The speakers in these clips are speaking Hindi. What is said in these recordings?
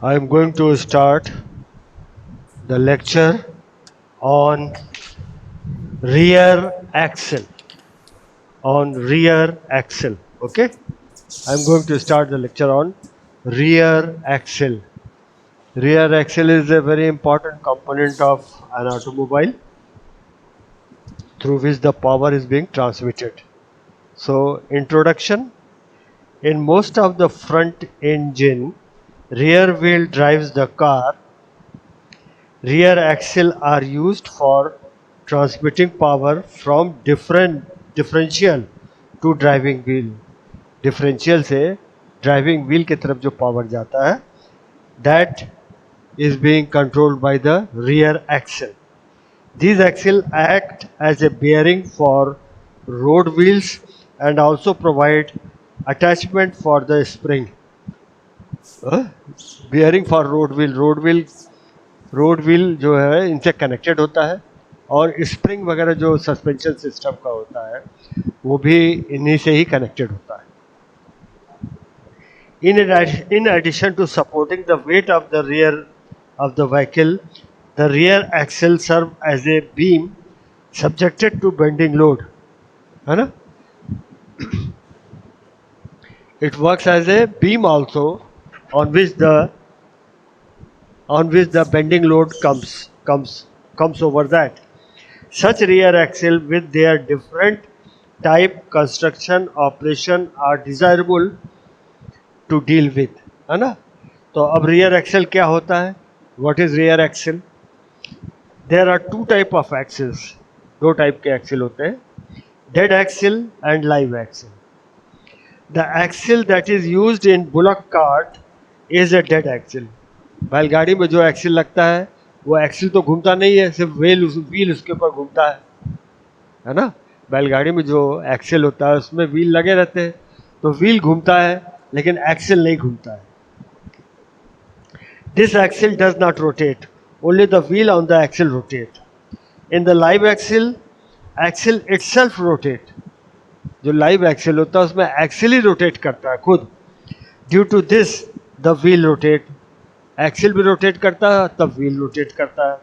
I am going to start the lecture on rear axle. On rear axle. Okay? I'm going to start the lecture on rear axle. Rear axle is a very important component of an automobile through which the power is being transmitted. So, introduction. In most of the front engine, rear wheel drives the car. Rear axle are used for transmitting power from differential to driving wheel. Differential से driving wheel की तरफ जो power जाता है, that is being controlled by the rear axle. These axles act as a bearing for road wheels and also provide attachment for the spring. Bearing for road wheel जो है इनसे कनेक्टेड होता है और स्प्रिंग वगैरह जो सस्पेंशन सिस्टम का होता है वो भी इन्हीं से ही कनेक्टेड होता है. In addition to supporting the weight of the rear of the vehicle, the rear axle serve as a beam subjected to bending load. है ना? It works as a beam also on which the bending load comes over that. Such rear axle with their different type construction operation are desirable to deal with. है ना? तो अब rear axle क्या होता है? What is rear axle? There are two type of axles. दो type के axle होते हैं. Dead axle and live axle. The axle that is used in bullock cart is a dead axle. बैलगाड़ी में जो एक्सिल लगता है वो एक्सिल तो घूमता नहीं है, सिर्फ व्हील उसके ऊपर घूमता है ना? बैलगाड़ी में जो एक्सिल होता है उसमें व्हील लगे रहते हैं, तो व्हील घूमता है लेकिन एक्सिल नहीं घूमता है. This axle does not rotate, only the wheel on the axle rotate. In the live axle itself rotate. जो लाइव एक्सिल होता है उसमें एक्सिल ही रोटेट करता है खुद. Due to this the wheel rotate. Axle भी रोटेट करता है तब व्हील रोटेट करता है.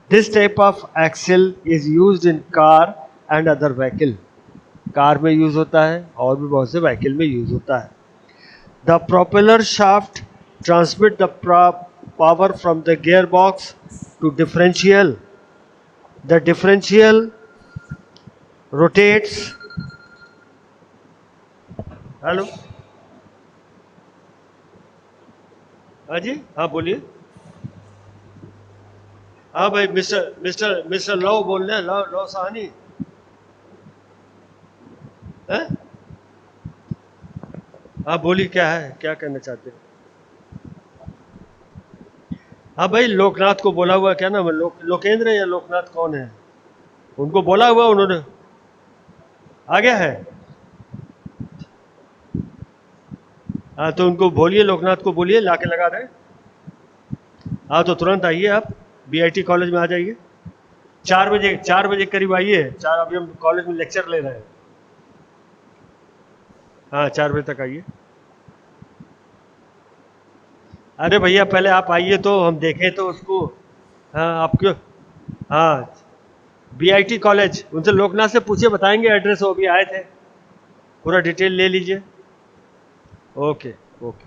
This type of axle is used in car and other vehicle. Car में यूज होता है और भी बहुत से व्हीकल में यूज होता है. The propeller shaft transmit the power from the gear box to differential. The differential rotates. Hello, हाँ जी, हाँ बोलिए. हाँ भाई, मिस्टर मिस्टर मिस्टर लव बोल रहे हैं. लव लव साहनी है. हाँ बोलिए, क्या है, क्या कहना चाहते हैं? हाँ भाई, लोकनाथ को बोला हुआ, क्या नाम है, लोकेंद्र या लोकनाथ कौन है? उनको बोला हुआ उन्होंने. आ गया है. हाँ तो उनको बोलिए, लोकनाथ को बोलिए लाके लगा दें. हाँ तो तुरंत आइए आप, बीआईटी कॉलेज में आ जाइए. 4 बजे, 4 बजे करीब आइए. अभी हम कॉलेज में लेक्चर ले रहे हैं. हाँ 4 बजे तक आइए. अरे भैया पहले आप आइए तो हम देखें तो उसको. हाँ आपको. हाँ बीआईटी कॉलेज, उनसे लोकनाथ से पूछिए, बताएंगे एड्रेस. वो भी आए थे, पूरा डिटेल ले लीजिए. Okay okay.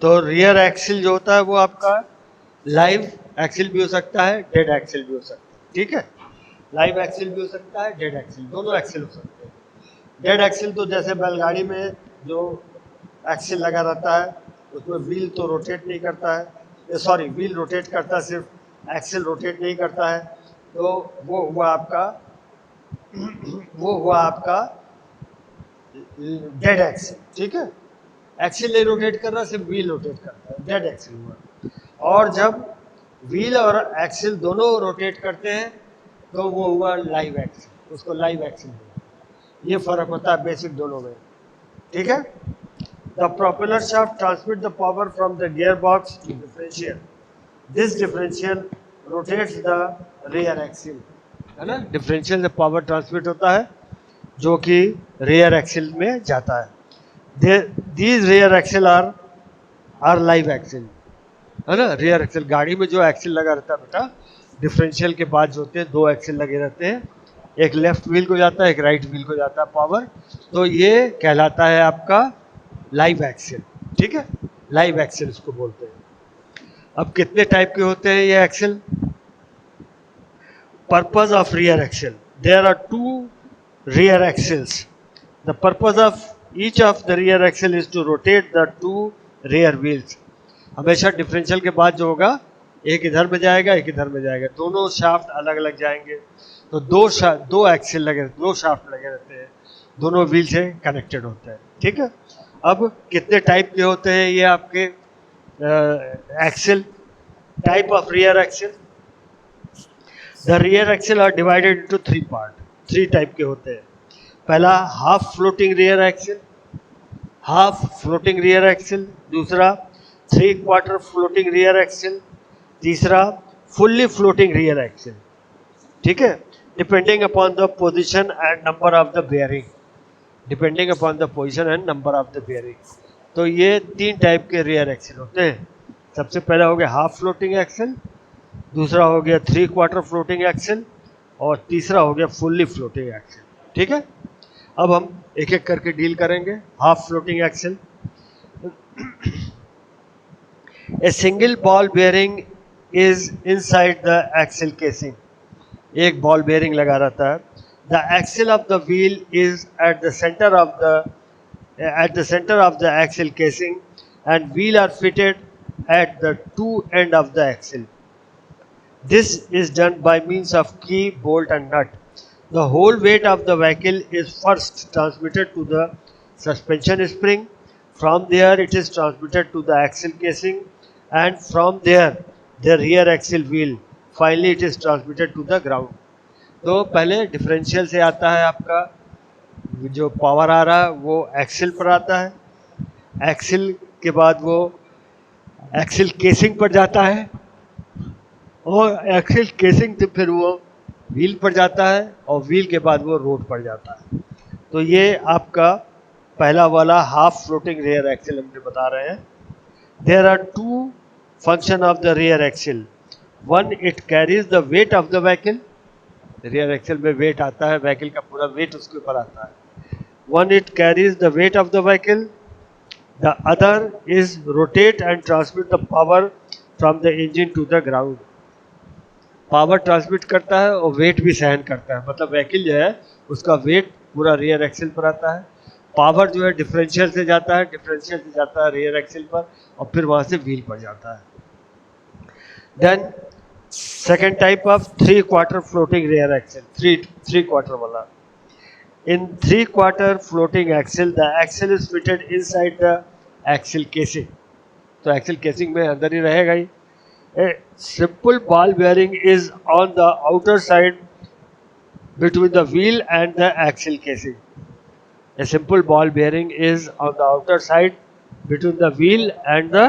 तो रियर एक्सिल जो होता है वो आपका लाइव एक्सिल भी हो सकता है, डेड एक्सिल भी हो सकता है. ठीक है, लाइव एक्सिल भी हो सकता है, डेड एक्सिल, दोनों एक्सिल हो सकते हैं. डेड एक्सिल तो जैसे बैलगाड़ी में जो एक्सिल लगा रहता है उसमें व्हील तो रोटेट नहीं करता है, सॉरी व्हील रोटेट करता है, सिर्फ एक्सिल रोटेट नहीं करता है. तो वो हुआ आपका डेड एक्सिल. ठीक है, एक्सिल नहीं रोटेट कर रहा, सिर्फ व्हील रोटेट करता है, डेड एक्सिल हुआ. और जब व्हील और एक्सिल दोनों रोटेट करते हैं तो वो हुआ लाइव एक्सिल, उसको लाइव एक्सिल बोला। ये फर्क होता है बेसिक दोनों में, ठीक है। The propeller shaft transmit the power from the gear box to differential, this differential rotates the rear axle, है ना। डिफरेंशियल से पावर ट्रांसमिट होता है जो कि रियर एक्सिल में जाता है। These rear axle are live axle, है ना। रियर एक्सिल, गाड़ी में जो एक्सिल लगा रहता है बेटा, डिफरेंशियल के बाद जो होते हैं दो एक्सिल लगे रहते हैं, एक लेफ्ट व्हील को जाता है, एक राइट व्हील को जाता है पावर, तो ये कहलाता है आपका लाइव एक्सिल, ठीक है। लाइव एक्सिल इसको बोलते हैं। अब कितने टाइप के होते हैं ये axle? Purpose of rear axle, there are two rear axles. The purpose of each of the rear axle is to rotate the two rear wheels. हमेशा डिफरेंशियल के बाद जो होगा, एक इधर में जाएगा, एक इधर में जाएगा, दोनों शाफ्ट अलग अलग जाएंगे, तो दो एक्सिल लगे, दो शाफ्ट लगे रहते हैं, दोनों व्हील से कनेक्टेड होते हैं, ठीक है। अब कितने टाइप के होते हैं ये आपके axle? Type of rear axle, the rear axle are divided into three part, three type के होते हैं। पहला half floating rear axle, half floating rear axle. दूसरा 3/4 फ्लोटिंग रियर एक्सिल। तीसरा फुल्ली फ्लोटिंग रियर एक्सिल, ठीक है। Depending upon the position and number of the bearing, depending upon the position and number of the bearing. तो ये तीन टाइप के रियर एक्सिल होते हैं। सबसे पहला हो गया हाफ फ्लोटिंग एक्सिल, दूसरा हो गया 3/4 फ्लोटिंग एक्सिल, और तीसरा हो गया फुल्ली फ्लोटिंग एक्सिल, ठीक है। अब हम एक एक करके डील करेंगे। Half floating axle, a single ball bearing is inside the axle casing, एक बॉल बेयरिंग लगा रहता है। The axle of the wheel is at the centre of the axle casing and wheel are fitted at the two end of the axle. This is done by means of key, bolt and nut. The whole weight of the vehicle is first transmitted to the suspension spring. From there it is transmitted to the axle casing, and from there the rear axle wheel. Finally it is transmitted to the ground. तो पहले डिफरेंशियल से आता है आपका जो पावर आ रहा है वो एक्सिल पर आता है, एक्सिल के बाद वो एक्सिल केसिंग पर जाता है, और एक्सिल केसिंग से फिर वो व्हील पर जाता है, और व्हील के बाद वो रोड पर जाता है। तो ये आपका पहला वाला हाफ फ्लोटिंग रियर एक्सिल हमने बता रहे हैं। There are two function of the rear axle, one it carries the weight of the vehicle, rear axle में वेट आता है, व्हीकल का पूरा वेट उसके ऊपर आता है। One it carries the weight of the vehicle, the other is rotate and transmit the power from the engine to the ground. Power transmit करता है और वेट भी सहन करता है, मतलब व्हीकल जो है उसका वेट पूरा रियर एक्सिल पर आता है। पावर जो है डिफरेंशियल से जाता है, डिफरेंशियल से जाता है रियर एक्सिल पर, और फिर वहां से व्हील पर जाता है। Then second type of 3/4 floating rear axle, 3/4 वाला। In 3/4 floating axle, the axle is fitted inside the axle casing. तो axle casing में अंदर ही रहेगा ही। A simple ball bearing is on the outer side between the wheel and the axle casing. A simple ball bearing is on the outer side between the wheel and the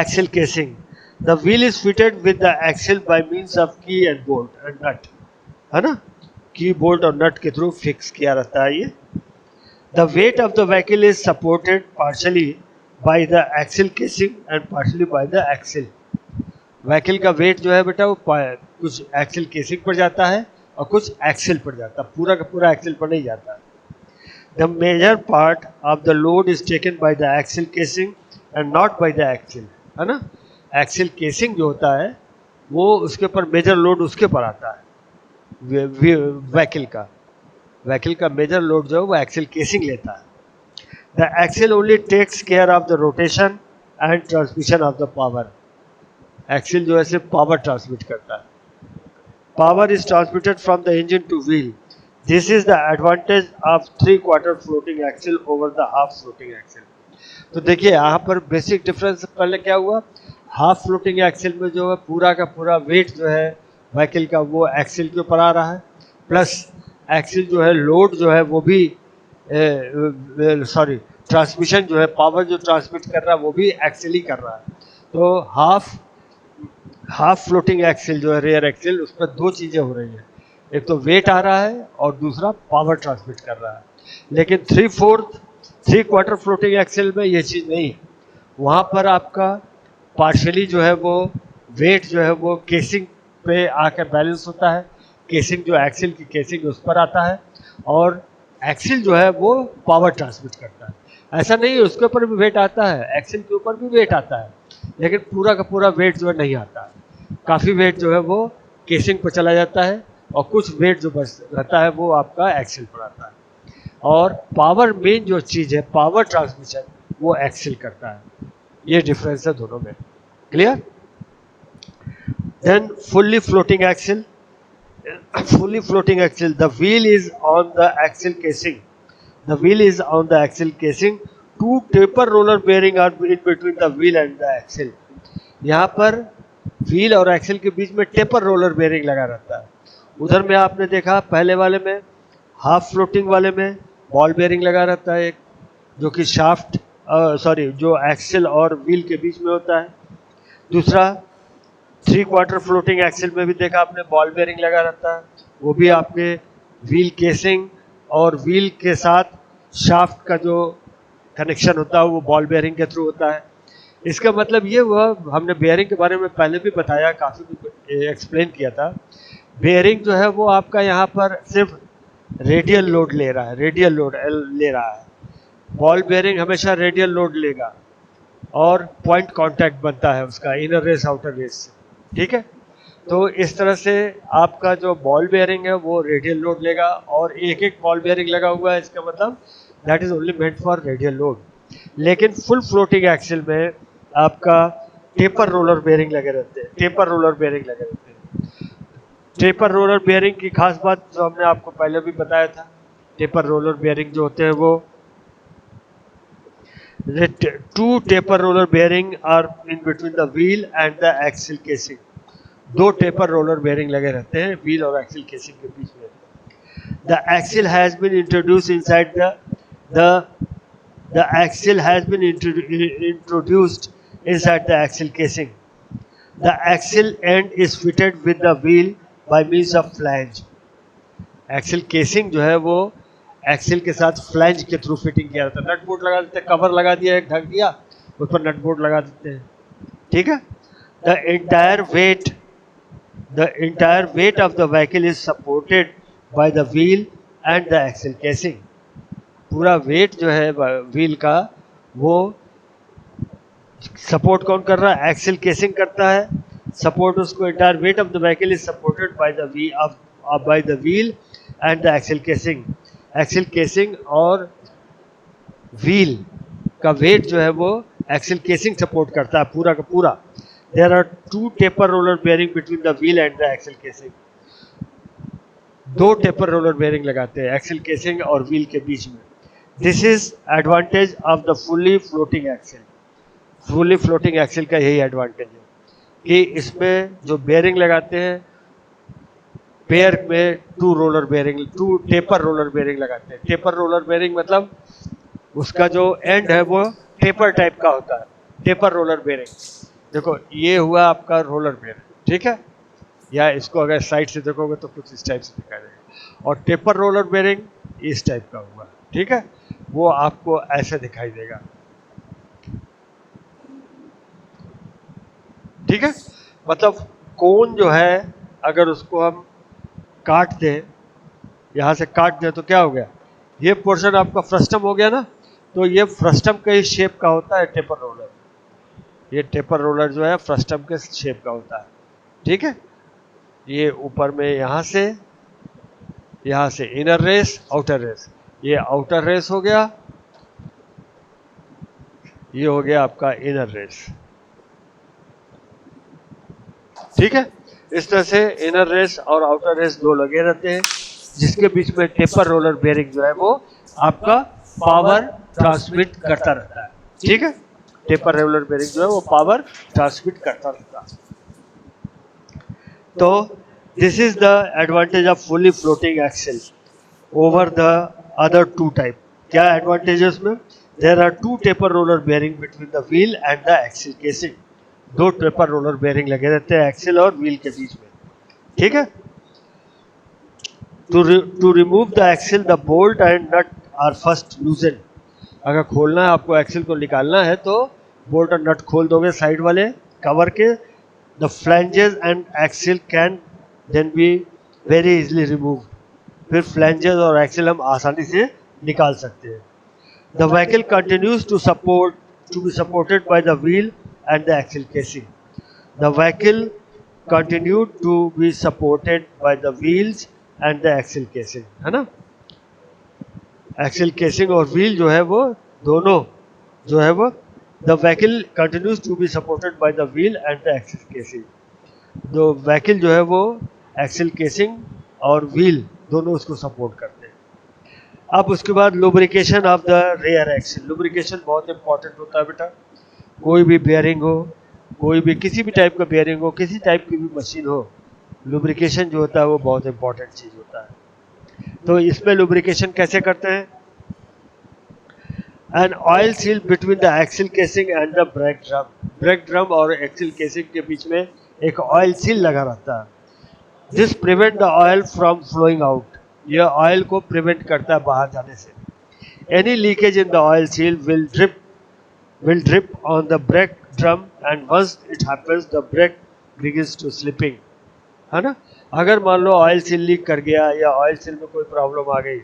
axle casing. The wheel is fitted with the axle by means of key and bolt and nut, है ना। की बोल्ट और नट के थ्रू फिक्स किया रहता है ये। The weight of the vehicle is supported partially by the axle casing and partially by the axle. Vehicle का वेट जो है बेटा वो कुछ एक्सिल केसिंग पर जाता है और कुछ एक्सिल पर जाता है, पूरा का पूरा एक्सिल पर नहीं जाता। The major part of the load is taken by the axle casing and not by the axle, है ना। एक्सिल केसिंग जो होता है वो उसके ऊपर मेजर लोड उसके पर आता है, व्हीकल का मेजर लोड जो है वो एक्सिल केसिंग लेता है। The axle only takes care of the rotation and transmission of the power. Axle जो है सिर्फ पावर ट्रांसमिट करता है। Power is transmitted from the engine to wheel. This is the advantage of 3/4 floating axle over the half floating axle. तो देखिए यहाँ पर बेसिक डिफरेंस पहले क्या हुआ, हाफ फ्लोटिंग एक्सिल में जो है पूरा का पूरा वेट जो है व्हीकल का वो एक्सिल के ऊपर आ रहा है, प्लस एक्सिल जो है लोड जो है वो भी सॉरी ट्रांसमिशन जो है पावर जो ट्रांसमिट कर रहा है वो भी एक्सिल ही कर रहा है। तो हाफ फ्लोटिंग एक्सिल जो है रेयर एक्सिल, उस पर दो चीज़ें हो रही हैं, एक तो वेट आ रहा है और दूसरा पावर ट्रांसमिट कर रहा है। लेकिन 3/4 फ्लोटिंग एक्सिल में ये चीज़ नहीं है, वहाँ पर आपका पार्शली जो है वो वेट जो है वो केसिंग पे आकर बैलेंस होता है, केसिंग जो एक्सिल की केसिंग उस पर आता है, और एक्सिल जो है वो पावर ट्रांसमिट करता है। ऐसा नहीं है उसके ऊपर भी वेट आता है, एक्सिल के ऊपर भी वेट आता है, लेकिन पूरा का पूरा वेट जो है नहीं आता है। काफ़ी वेट जो है वो केसिंग पर चला जाता है और कुछ वेट जो बच रहता है वो आपका एक्सिल पर आता है। और पावर मेन जो चीज़ है पावर ट्रांसमिशन वो एक्सिल करता है। ये डिफरेंस है दोनों में। Clear? Then fully floating axle. Fully floating axle, the wheel is on the axle casing. The wheel is on the axle casing. Two taper roller bearing are in between the wheel and the axle. यहाँ पर व्हील और एक्सिल के बीच में टेपर रोलर बेयरिंग लगा रहता है। उधर में आपने देखा पहले वाले में, हाफ फ्लोटिंग वाले में बॉल बेयरिंग लगा रहता है एक, जो कि शाफ्ट जो एक्सिल और व्हील के बीच में होता है। दूसरा 3/4 फ्लोटिंग एक्सिल में भी देखा आपने बॉल बेयरिंग लगा रहता है, वो भी आपके व्हील केसिंग और व्हील के साथ शाफ्ट का जो कनेक्शन होता है वो बॉल बेयरिंग के थ्रू होता है। इसका मतलब ये हुआ, हमने बेयरिंग के बारे में पहले भी बताया, काफ़ी एक्सप्लेन किया था। बेयरिंग जो है वो आपका यहाँ पर सिर्फ रेडियल लोड ले रहा है, रेडियल लोड ले रहा है। बॉल बेयरिंग हमेशा रेडियल लोड लेगा और पॉइंट कांटेक्ट बनता है उसका इनर रेस आउटर रेस से। ठीक है, तो इस तरह से आपका जो बॉल बेयरिंग है वो रेडियल लोड लेगा, और एक एक बॉल बेयरिंग लगा हुआ है, इसका मतलब that is only meant for radial load. लेकिन फुल फ्लोटिंग एक्सिल में आपका टेपर रोलर बेयरिंग लगे रहते हैं, टेपर रोलर बेयरिंग लगे रहते हैं। टेपर रोलर बेयरिंग की खास बात जो हमने आपको पहले भी बताया था, टेपर रोलर बेयरिंग जो होते हैं वो two taper roller bearing are in between the wheel and the axle casing. दो टेपर रोलर बेयरिंग लगे रहते हैं व्हील और एक्सिल केसिंग के बीच में। The axle has been introduced inside the axle has been introduced inside the axle casing. The axle end is fitted with the wheel by means of flange. Axle casing जो है वो एक्सिल के साथ फ्लैंज के थ्रू फिटिंग किया जाता है। नट बोल्ट लगा देते हैं, कवर लगा दिया, एक ढक दिया, उस पर नट बोल्ट लगा देते हैं। ठीक है, the entire weight of the vehicle is supported by the wheel and the axle casing. पूरा वेट जो है व्हील का वो सपोर्ट कौन कर रहा है? एक्सिल केसिंग करता है सपोर्ट उसको। Entire weight of the vehicle is supported by the wheel and the axle casing. Axle casing और व्हील का वेट जो है वो एक्सिल केसिंग सपोर्ट करता है पूरा का पूरा। There are two taper roller bearing between the wheel and the axle casing. दो टेपर रोलर बेयरिंग लगाते हैं एक्सिल केसिंग और व्हील के बीच में। This is advantage of the fully floating axle. Fully floating axle का यही एडवांटेज है कि इसमें जो बेयरिंग लगाते हैं, पेयर में टू टेपर रोलर बेयरिंग लगाते हैं। टेपर रोलर बेयरिंग मतलब उसका जो एंड है वो टेपर टाइप का होता है। टेपर रोलर बेयरिंग, देखो ये हुआ आपका रोलर बेयरिंग, ठीक है, या इसको अगर साइड से देखोगे तो कुछ इस टाइप से दिखाई देगा, और टेपर रोलर बेयरिंग इस टाइप का हुआ, ठीक है, वो आपको ऐसे दिखाई देगा। ठीक है, मतलब कोन जो है अगर उसको हम काट दें, यहाँ से काट दें तो क्या हो गया, ये पोर्शन आपका फ्रस्टम हो गया ना, तो ये फ्रस्टम के ही शेप का होता है टेपर रोलर। ये टेपर रोलर जो है फ्रस्टम के शेप का होता है। ठीक है, ये ऊपर में यहाँ से इनर रेस आउटर रेस, ये आउटर रेस हो गया, ये हो गया आपका इनर रेस। ठीक है, इस तरह से इनर रेस और आउटर रेस दो लगे रहते हैं, जिसके बीच में टेपर रोलर बेयरिंग जो है वो आपका पावर ट्रांसमिट करता रहता है। ठीक है, टेपर रोलर बेयरिंग जो है वो पावर ट्रांसमिट करता रहता है। तो This is the advantage of fully floating axle over the other two type. क्या advantages में? There are two taper roller bearing between the wheel and the axle casing. दो taper roller bearing लगे रहते हैं axle और wheel के बीच में. ठीक है? To remove the axle, the bolt and nut are first loosened. अगर खोलना है आपको एक्सेल को निकालना है तो बोल्ट और नट खोल दोगे साइड वाले कवर के. The flanges and axle can then be very easily remove. फिर फ्लैंजेस और एक्सेल हम आसानी से निकाल सकते हैं. The vehicle continues to be supported by the wheel and the axle casing. The vehicle continue to be supported by the wheels and the axle casing. है ना? एक्सेल केसिंग और व्हील जो है वो दोनों जो है वो the vehicle continues to be supported by the wheel and the axle casing. जो व्हीकल जो है वो एक्सेल केसिंग और व्हील दोनों उसको सपोर्ट करते हैं. अब उसके बाद lubrication of the rear axle. Lubrication बहुत इंपॉर्टेंट होता है बेटा. कोई भी बेयरिंग हो, कोई भी किसी भी टाइप का बेयरिंग हो, किसी टाइप की भी मशीन हो, लुब्रिकेशन जो होता है वो बहुत इंपॉर्टेंट चीज़ होता है. तो इसमें लुब्रिकेशन कैसे करते हैं? An oil seal between the axle casing and the brake drum. Brake drum और एक्सेल केसिंग के बीच में एक ऑयल सील लगा रहता है. This prevent the oil from flowing out. यह ऑयल को प्रिवेंट करता है बाहर जाने से. Any leakage in the oil seal will drip on the brake drum and once it happens the brake begins to slipping. है ना? अगर मान लो ऑयल सील लीक कर गया या ऑयल सील में कोई प्रॉब्लम आ गई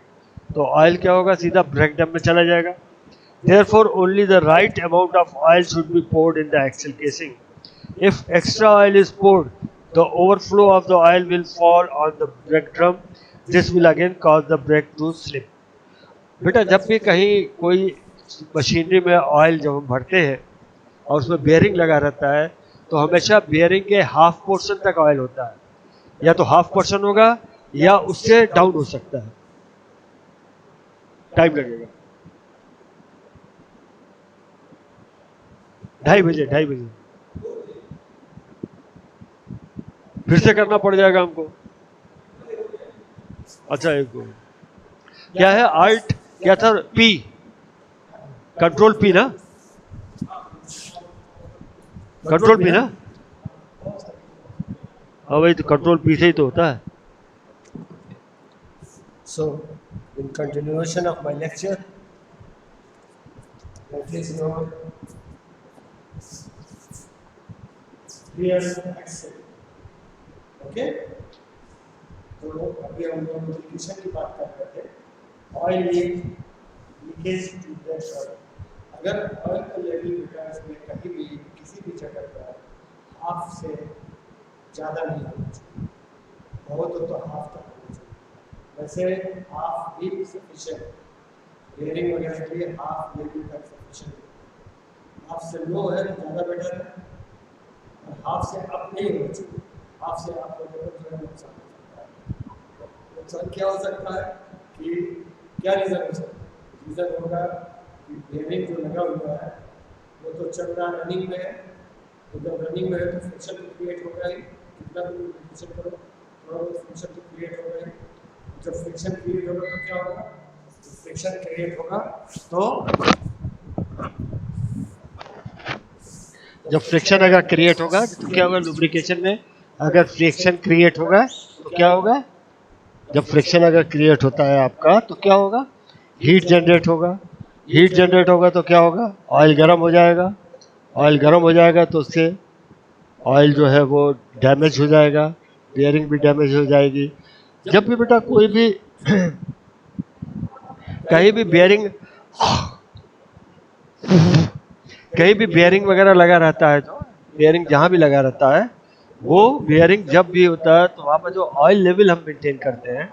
तो ऑयल क्या होगा? सीधा ब्रेक ड्रम में चला जाएगा. Therefore only the right amount of oil should be poured in the axle casing. If extra oil is poured, the overflow of the oil will fall on the brake drum. This will again cause the brake to slip. बेटा जब भी कहीं कोई मशीनरी में ऑयल जब हम भरते हैं और उसमें बेयरिंग लगा रहता है तो हमेशा बेयरिंग के हाफ पोर्शन तक ऑयल होता है. या तो हाफ पोर्शन होगा या उससे डाउन हो सकता है. टाइम लगेगा. 2:30 फिर से करना पड़ जाएगा हमको. अच्छा एक क्या है? आल्ट क्या था? पी, कंट्रोल पी ना? कंट्रोल पी ना? हाँ भाई, तो कंट्रोल पी से ही तो होता है. So, in continuation of my lecture, that is your rear axle. Okay? तो अभी हम लोग लुब्रिकेशन की बात कर रहे थे. Oil leakage to that oil. अगर ऑयल का लेवल बेटा इसमें कहीं भी किसी भी जगह पर हाफ से ज़्यादा नहीं होना चाहिए. बहुत हो तो हाफ तक होना चाहिए. वैसे हाफ भी सफिशिएंट. बेयरिंग वगैरह के लिए हाफ लेवल तक सफिशिएंट. हाफ से लो है तो ज़्यादा बेटर है और हाफ से अप नहीं होना चाहिए. हाफ से अप होने पर जो है नुकसान हो सकता है. नुकसान क्या हो सकता है कि क्या रीज़न हो सकता है? रीज़न होगा कि बेयरिंग जो लगा हुआ है वो तो चल रहा रनिंग में है. तो जब रनिंग में है तो फ्रिक्शन तो क्रिएट होगा ही. कितना भी फ्रिक्शन करो थोड़ा बहुत फ्रिक्शन तो क्रिएट होगा ही. जब फ्रिक्शन क्रिएट होगा तो क्या होगा? फ्रिक्शन क्रिएट होगा तो जब फ्रिक्शन अगर क्रिएट होगा तो क्या होगा? लुब्रिकेशन में अगर फ्रिक्शन क्रिएट होगा तो क्या होगा? जब फ्रिक्शन अगर क्रिएट होता है आपका तो क्या होगा? हीट जनरेट होगा. हीट जनरेट होगा तो क्या होगा? ऑयल गर्म हो जाएगा. ऑयल गर्म हो जाएगा तो उससे ऑयल जो है वो डैमेज हो जाएगा. बेयरिंग भी डैमेज हो जाएगी. जब भी बेटा कोई भी कहीं भी बेयरिंग वगैरह लगा रहता है तो बेयरिंग जहाँ भी लगा रहता है वो बेयरिंग जब भी होता है तो वहाँ पर जो ऑयल लेवल हम मेंटेन करते हैं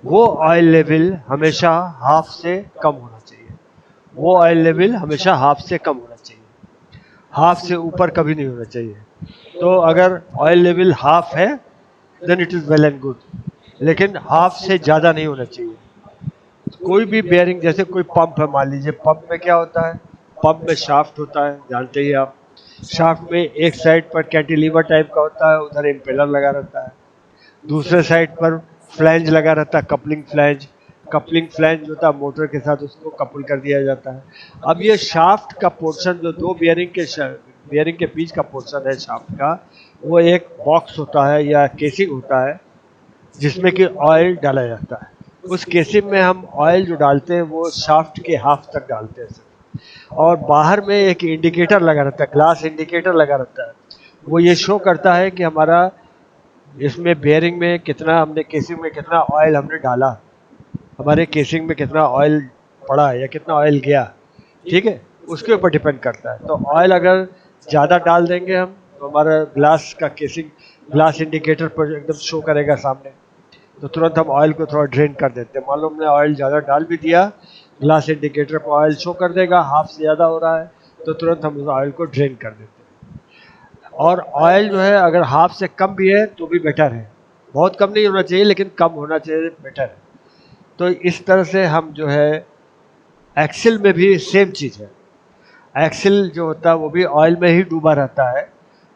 वो ऑयल लेवल हमेशा हाफ से कम होना चाहिए. वो ऑयल लेवल हमेशा हाफ से कम होना चाहिए. हाफ से ऊपर कभी नहीं होना चाहिए. तो अगर ऑयल लेवल हाफ है then it is well and good. लेकिन हाफ से ज़्यादा नहीं होना चाहिए. कोई भी बेयरिंग जैसे कोई पंप है, मान लीजिए पंप में क्या होता है? पंप में शाफ्ट होता है, जानते ही आप. शाफ्ट में एक साइड पर कैंटिलीवर टाइप का होता है, उधर इम्पेलर लगा रहता है. दूसरे साइड पर फ्लैंज लगा रहता है, कपलिंग फ्लैंज जो होता है मोटर के साथ उसको कपल कर दिया जाता है। अब ये शाफ्ट का पोर्शन जो दो बियरिंग के बीच का पोर्शन है शाफ्ट का, वो एक बॉक्स होता है या केसिंग होता है जिसमें कि ऑयल डाला जाता है। उस केसिंग में हम ऑयल जो डालते हैं वो शाफ्ट के हाफ तक डालते हैं सिर्फ। और बाहर में एक इंडिकेटर लगा रहता है, ग्लास इंडिकेटर लगा रहता है, वो ये शो करता है कि हमारा इसमें बेयरिंग में कितना, हमने केसिंग में कितना ऑयल हमने डाला, हमारे केसिंग में कितना ऑयल पड़ा या कितना ऑयल गया, ठीक है, उसके ऊपर डिपेंड करता है। तो ऑयल अगर ज़्यादा डाल देंगे हम तो हमारा ग्लास का केसिंग, ग्लास इंडिकेटर पर एकदम शो करेगा सामने, तो तुरंत हम ऑयल को थोड़ा ड्रेन कर देते हैं। मान लो हमने ऑयल ज़्यादा डाल भी दिया, ग्लास इंडिकेटर पर ऑयल शो कर देगा हाफ से ज़्यादा हो रहा है, तो तुरंत हम उस ऑयल को ड्रेन कर देते हैं। और ऑयल जो है अगर हाफ से कम भी है तो भी बेटर है, बहुत कम नहीं होना चाहिए लेकिन कम होना चाहिए, बेटर है। तो इस तरह से हम जो है एक्सेल में भी सेम चीज़ है, एक्सेल जो होता है वो भी ऑयल में ही डूबा रहता है,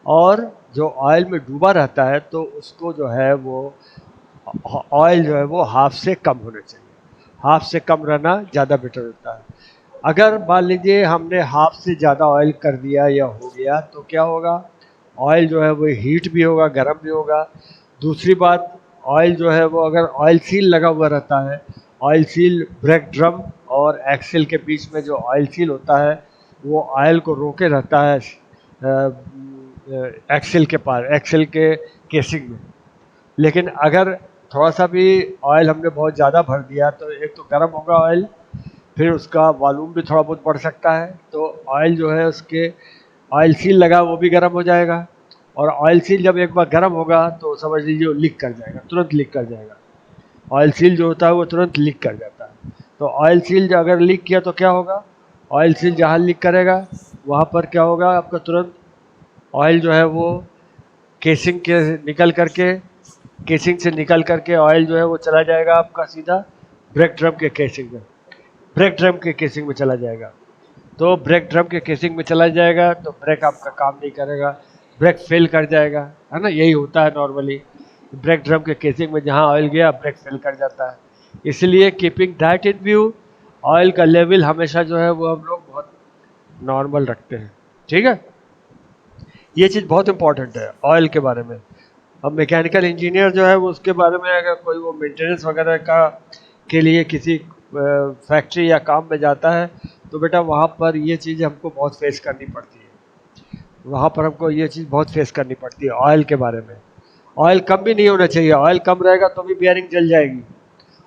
और जो ऑयल में डूबा रहता है तो उसको जो है वो ऑयल जो है वो हाफ से कम होना चाहिए, हाफ से कम रहना ज़्यादा बेटर होता है। अगर मान लीजिए हमने हाफ से ज़्यादा ऑयल कर दिया या हो गया तो क्या होगा, ऑयल जो है वो हीट भी होगा, गर्म भी होगा। दूसरी बात, ऑयल जो है वो अगर ऑयल सील लगा हुआ रहता है, ऑयल सील ब्रेक ड्रम और एक्सेल के बीच में जो ऑयल सील होता है वो ऑयल को रोके रहता है एक्सेल के पार, एक्सेल के केसिंग में। लेकिन अगर थोड़ा सा भी ऑयल हमने बहुत ज़्यादा भर दिया तो एक तो गर्म होगा ऑयल, फिर उसका वॉल्यूम भी थोड़ा बहुत बढ़ सकता है, तो ऑयल जो है उसके ऑयल सील लगा वो भी गर्म हो जाएगा, और ऑयल सील जब एक बार गर्म होगा तो समझ लीजिए वो लीक कर जाएगा, तुरंत लीक कर जाएगा। ऑयल सील जो होता है वो तुरंत लीक कर जाता है। तो ऑयल सील अगर लीक किया तो क्या होगा, ऑयल सील जहाँ लीक करेगा वहाँ पर क्या होगा, आपका तुरंत ऑयल जो है वो केसिंग के निकल करके, केसिंग से निकल करके ऑयल जो है वो चला जाएगा आपका सीधा ब्रेक ड्रम के केसिंग में, ब्रेक ड्रम के केसिंग में चला जाएगा। तो ब्रेक ड्रम के केसिंग में चला जाएगा तो ब्रेक आपका काम नहीं करेगा, ब्रेक फेल कर जाएगा, है ना, यही होता है नॉर्मली। ब्रेक ड्रम के केसिंग में जहाँ ऑयल गया ब्रेक फेल कर जाता है। इसलिए keeping that in view, oil का लेवल हमेशा जो है वो हम लोग बहुत नॉर्मल रखते हैं, ठीक है। ये चीज़ बहुत इंपॉर्टेंट है ऑयल के बारे में। अब मैकेनिकल इंजीनियर जो है वो उसके बारे में अगर कोई वो मेंटेनेंस वगैरह का के लिए किसी फैक्ट्री या काम में जाता है तो बेटा वहाँ पर ये चीज़ हमको बहुत फेस करनी पड़ती है, वहाँ पर हमको ये चीज़ बहुत फेस करनी पड़ती है ऑयल के बारे में। ऑयल कम भी नहीं होना चाहिए, ऑयल कम रहेगा तो भी बियरिंग जल जाएगी,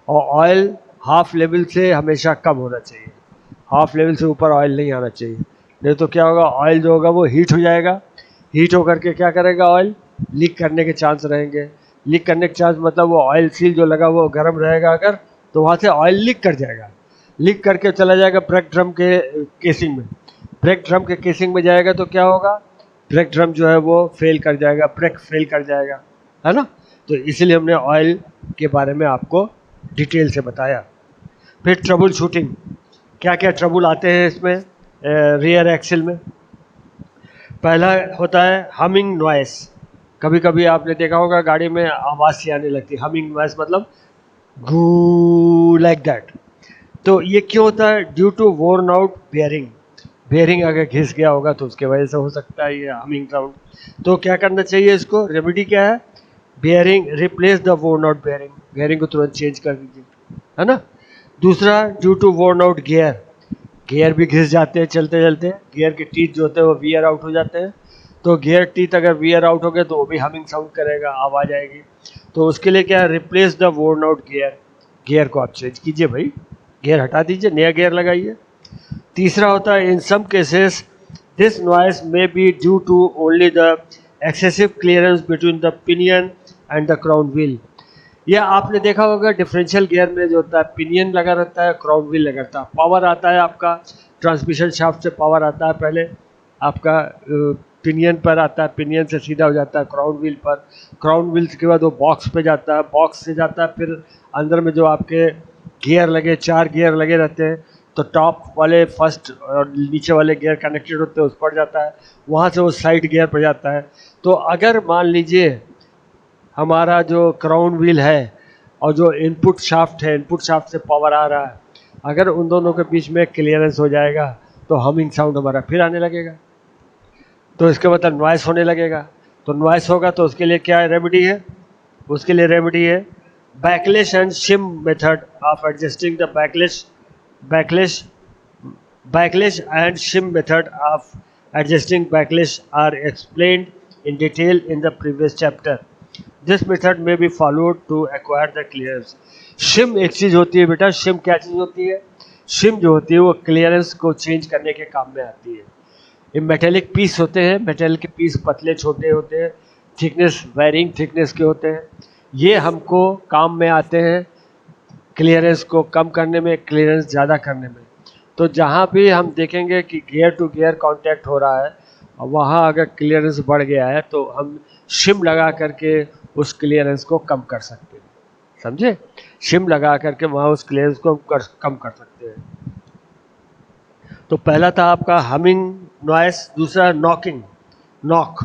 और ऑयल हाफ लेवल से हमेशा कम होना चाहिए, हाफ लेवल से ऊपर ऑयल नहीं आना चाहिए। नहीं तो क्या होगा, ऑयल जो होगा वो हीट हो जाएगा, हीट होकर के क्या करेगा, ऑयल लीक करने के चांस रहेंगे। लीक करने के चांस मतलब वो ऑयल सील जो लगा वो गर्म रहेगा अगर, तो वहाँ से ऑयल लीक कर जाएगा, लीक करके चला जाएगा ब्रेक ड्रम के केसिंग में, ब्रेक ड्रम के केसिंग में जाएगा तो क्या होगा, ब्रेक ड्रम जो है वो फेल कर जाएगा, ब्रेक फेल कर जाएगा, है ना। तो इसीलिए हमने ऑयल के बारे में आपको डिटेल से बताया। फिर ट्रबल शूटिंग, क्या क्या ट्रबल आते हैं इसमें रियर एक्सेल में। पहला होता है हमिंग नॉइस, कभी कभी आपने देखा होगा गाड़ी में आवाज़ सी आने लगती है, हमिंग नॉइस मतलब गू लाइक दैट। तो ये क्यों होता है, due to worn out bearing, bearing अगर घिस गया होगा तो उसके वजह से हो सकता है ये हमिंग साउंड। तो क्या करना चाहिए, इसको रेमेडी क्या है, bearing replace the worn out bearing, bearing को तुरंत चेंज कर दीजिए, है ना। दूसरा, due to worn out gear, gear भी घिस जाते हैं चलते चलते, गियर के टीथ जो होते हैं वो वियर आउट हो जाते हैं, तो गियर टीथ अगर वियर आउट हो गए तो वो भी हमिंग साउंड करेगा, आवाज़ आएगी। तो उसके लिए क्या है, replace the worn out gear, gear को आप चेंज कीजिए भाई, गियर हटा दीजिए, नया गियर लगाइए। तीसरा होता है in some cases this noise may be due to only the excessive clearance between the pinion and the crown wheel. यह आपने देखा होगा डिफरेंशियल गियर में जो होता है पिनियन लगा रहता है, क्राउन व्हील लगा रहता है, पावर आता है आपका ट्रांसमिशन शाफ्ट से, पावर आता है पहले आपका पिनियन पर आता है, पिनियन से सीधा हो जाता है क्राउन व्हील पर, क्राउन व्हील के बाद वो बॉक्स पे जाता है, बॉक्स से जाता है फिर अंदर में जो आपके गियर लगे, 4 गियर लगे रहते हैं, तो टॉप वाले फर्स्ट और नीचे वाले गियर कनेक्टेड होते हैं उस पर जाता है, वहाँ से वो साइड गियर पर जाता है। तो अगर मान लीजिए हमारा जो क्राउन व्हील है और जो इनपुट शाफ्ट है, इनपुट शाफ्ट से पावर आ रहा है, अगर उन दोनों के बीच में क्लियरेंस हो जाएगा तो हमिंग साउंड हमारा फिर आने लगेगा, तो इसके मतलब नॉइस होने लगेगा। तो नॉइस होगा तो उसके लिए क्या रेमेडी है? उसके लिए रेमेडी है backlash and shim method of adjusting the backlash Backlash and shim method of adjusting backlash are explained in detail in the previous chapter. This method may be followed to acquire the clearance. Shim एक चीज होती है बेटा, shim क्या चीज होती है? Shim जो होती है वो क्लियरेंस को चेंज करने के काम में आती है। ये मेटेलिक पीस होते हैं, मेटेल के पीस पतले छोटे होते हैं, थिकनेस वैरिंग थिकनेस के होते हैं, ये हमको काम में आते हैं क्लियरेंस को कम करने में, क्लियरेंस ज़्यादा करने में। तो जहाँ भी हम देखेंगे कि गियर टू गियर कांटेक्ट हो रहा है और वहाँ अगर क्लियरेंस बढ़ गया है तो हम शिम लगा करके उस क्लियरेंस को कम कर सकते हैं, समझे? शिम लगा करके वहाँ उस क्लियरेंस को कम कर सकते हैं। तो पहला था आपका हमिंग नॉइस, दूसरा knocking knock.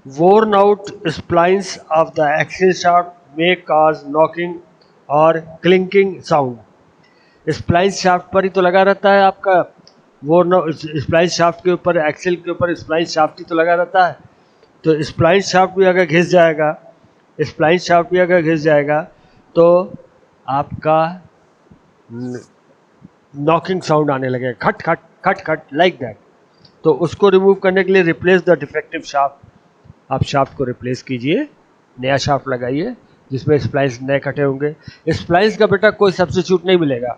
Worn out splines of the axle shaft may cause knocking और clinking sound. स्प्लाइन शाफ्ट पर ही तो लगा रहता है आपका, वो स्प्लाइन शाफ्ट के ऊपर, एक्सेल के ऊपर स्प्लाइन शाफ्ट ही तो लगा रहता है। तो स्प्लाइन शाफ्ट भी अगर घिस जाएगा, स्प्लाइन शाफ्ट भी अगर घिस जाएगा तो आपका नॉकिंग साउंड आने लगेगा, खट खट खट खट लाइक दैट। तो उसको रिमूव करने के लिए रिप्लेस द डिफेक्टिव शाफ्ट, आप शाफ्ट को रिप्लेस कीजिए, नया शाफ्ट लगाइए जिसमें स्प्लाइंस नए कटे होंगे। स्प्लाइंस का बेटा कोई सब्स्टिट्यूट नहीं मिलेगा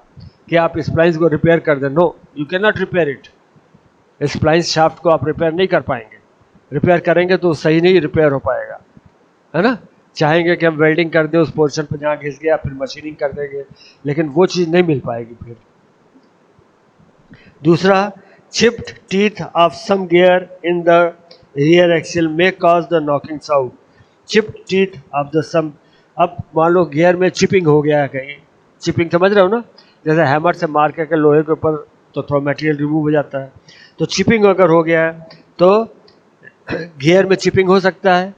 कि आप स्प्लाइंस को रिपेयर कर दें, no, you can not repair it. Splines shaft को आप रिपेयर नहीं कर पाएंगे, रिपेयर करेंगे तो सही नहीं रिपेयर हो पाएगा, है ना? चाहेंगे कि हम वेल्डिंग कर दें उस पोर्शन पर जहाँ घिस गया, फिर मशीनिंग कर देंगे, लेकिन वो चीज़ नहीं मिल पाएगी फिर। दूसरा, chipped teeth of some gear in the rear axle may cause the knocking sound. Chipped teeth of the some, अब मान लो गियर में चिपिंग हो गया है कहीं, चिपिंग समझ रहे हो ना, जैसे हैमर से मार करके लोहे के ऊपर तो थोड़ा मटेरियल रिमूव हो जाता है, तो चिपिंग अगर हो गया है तो गियर में चिपिंग हो सकता है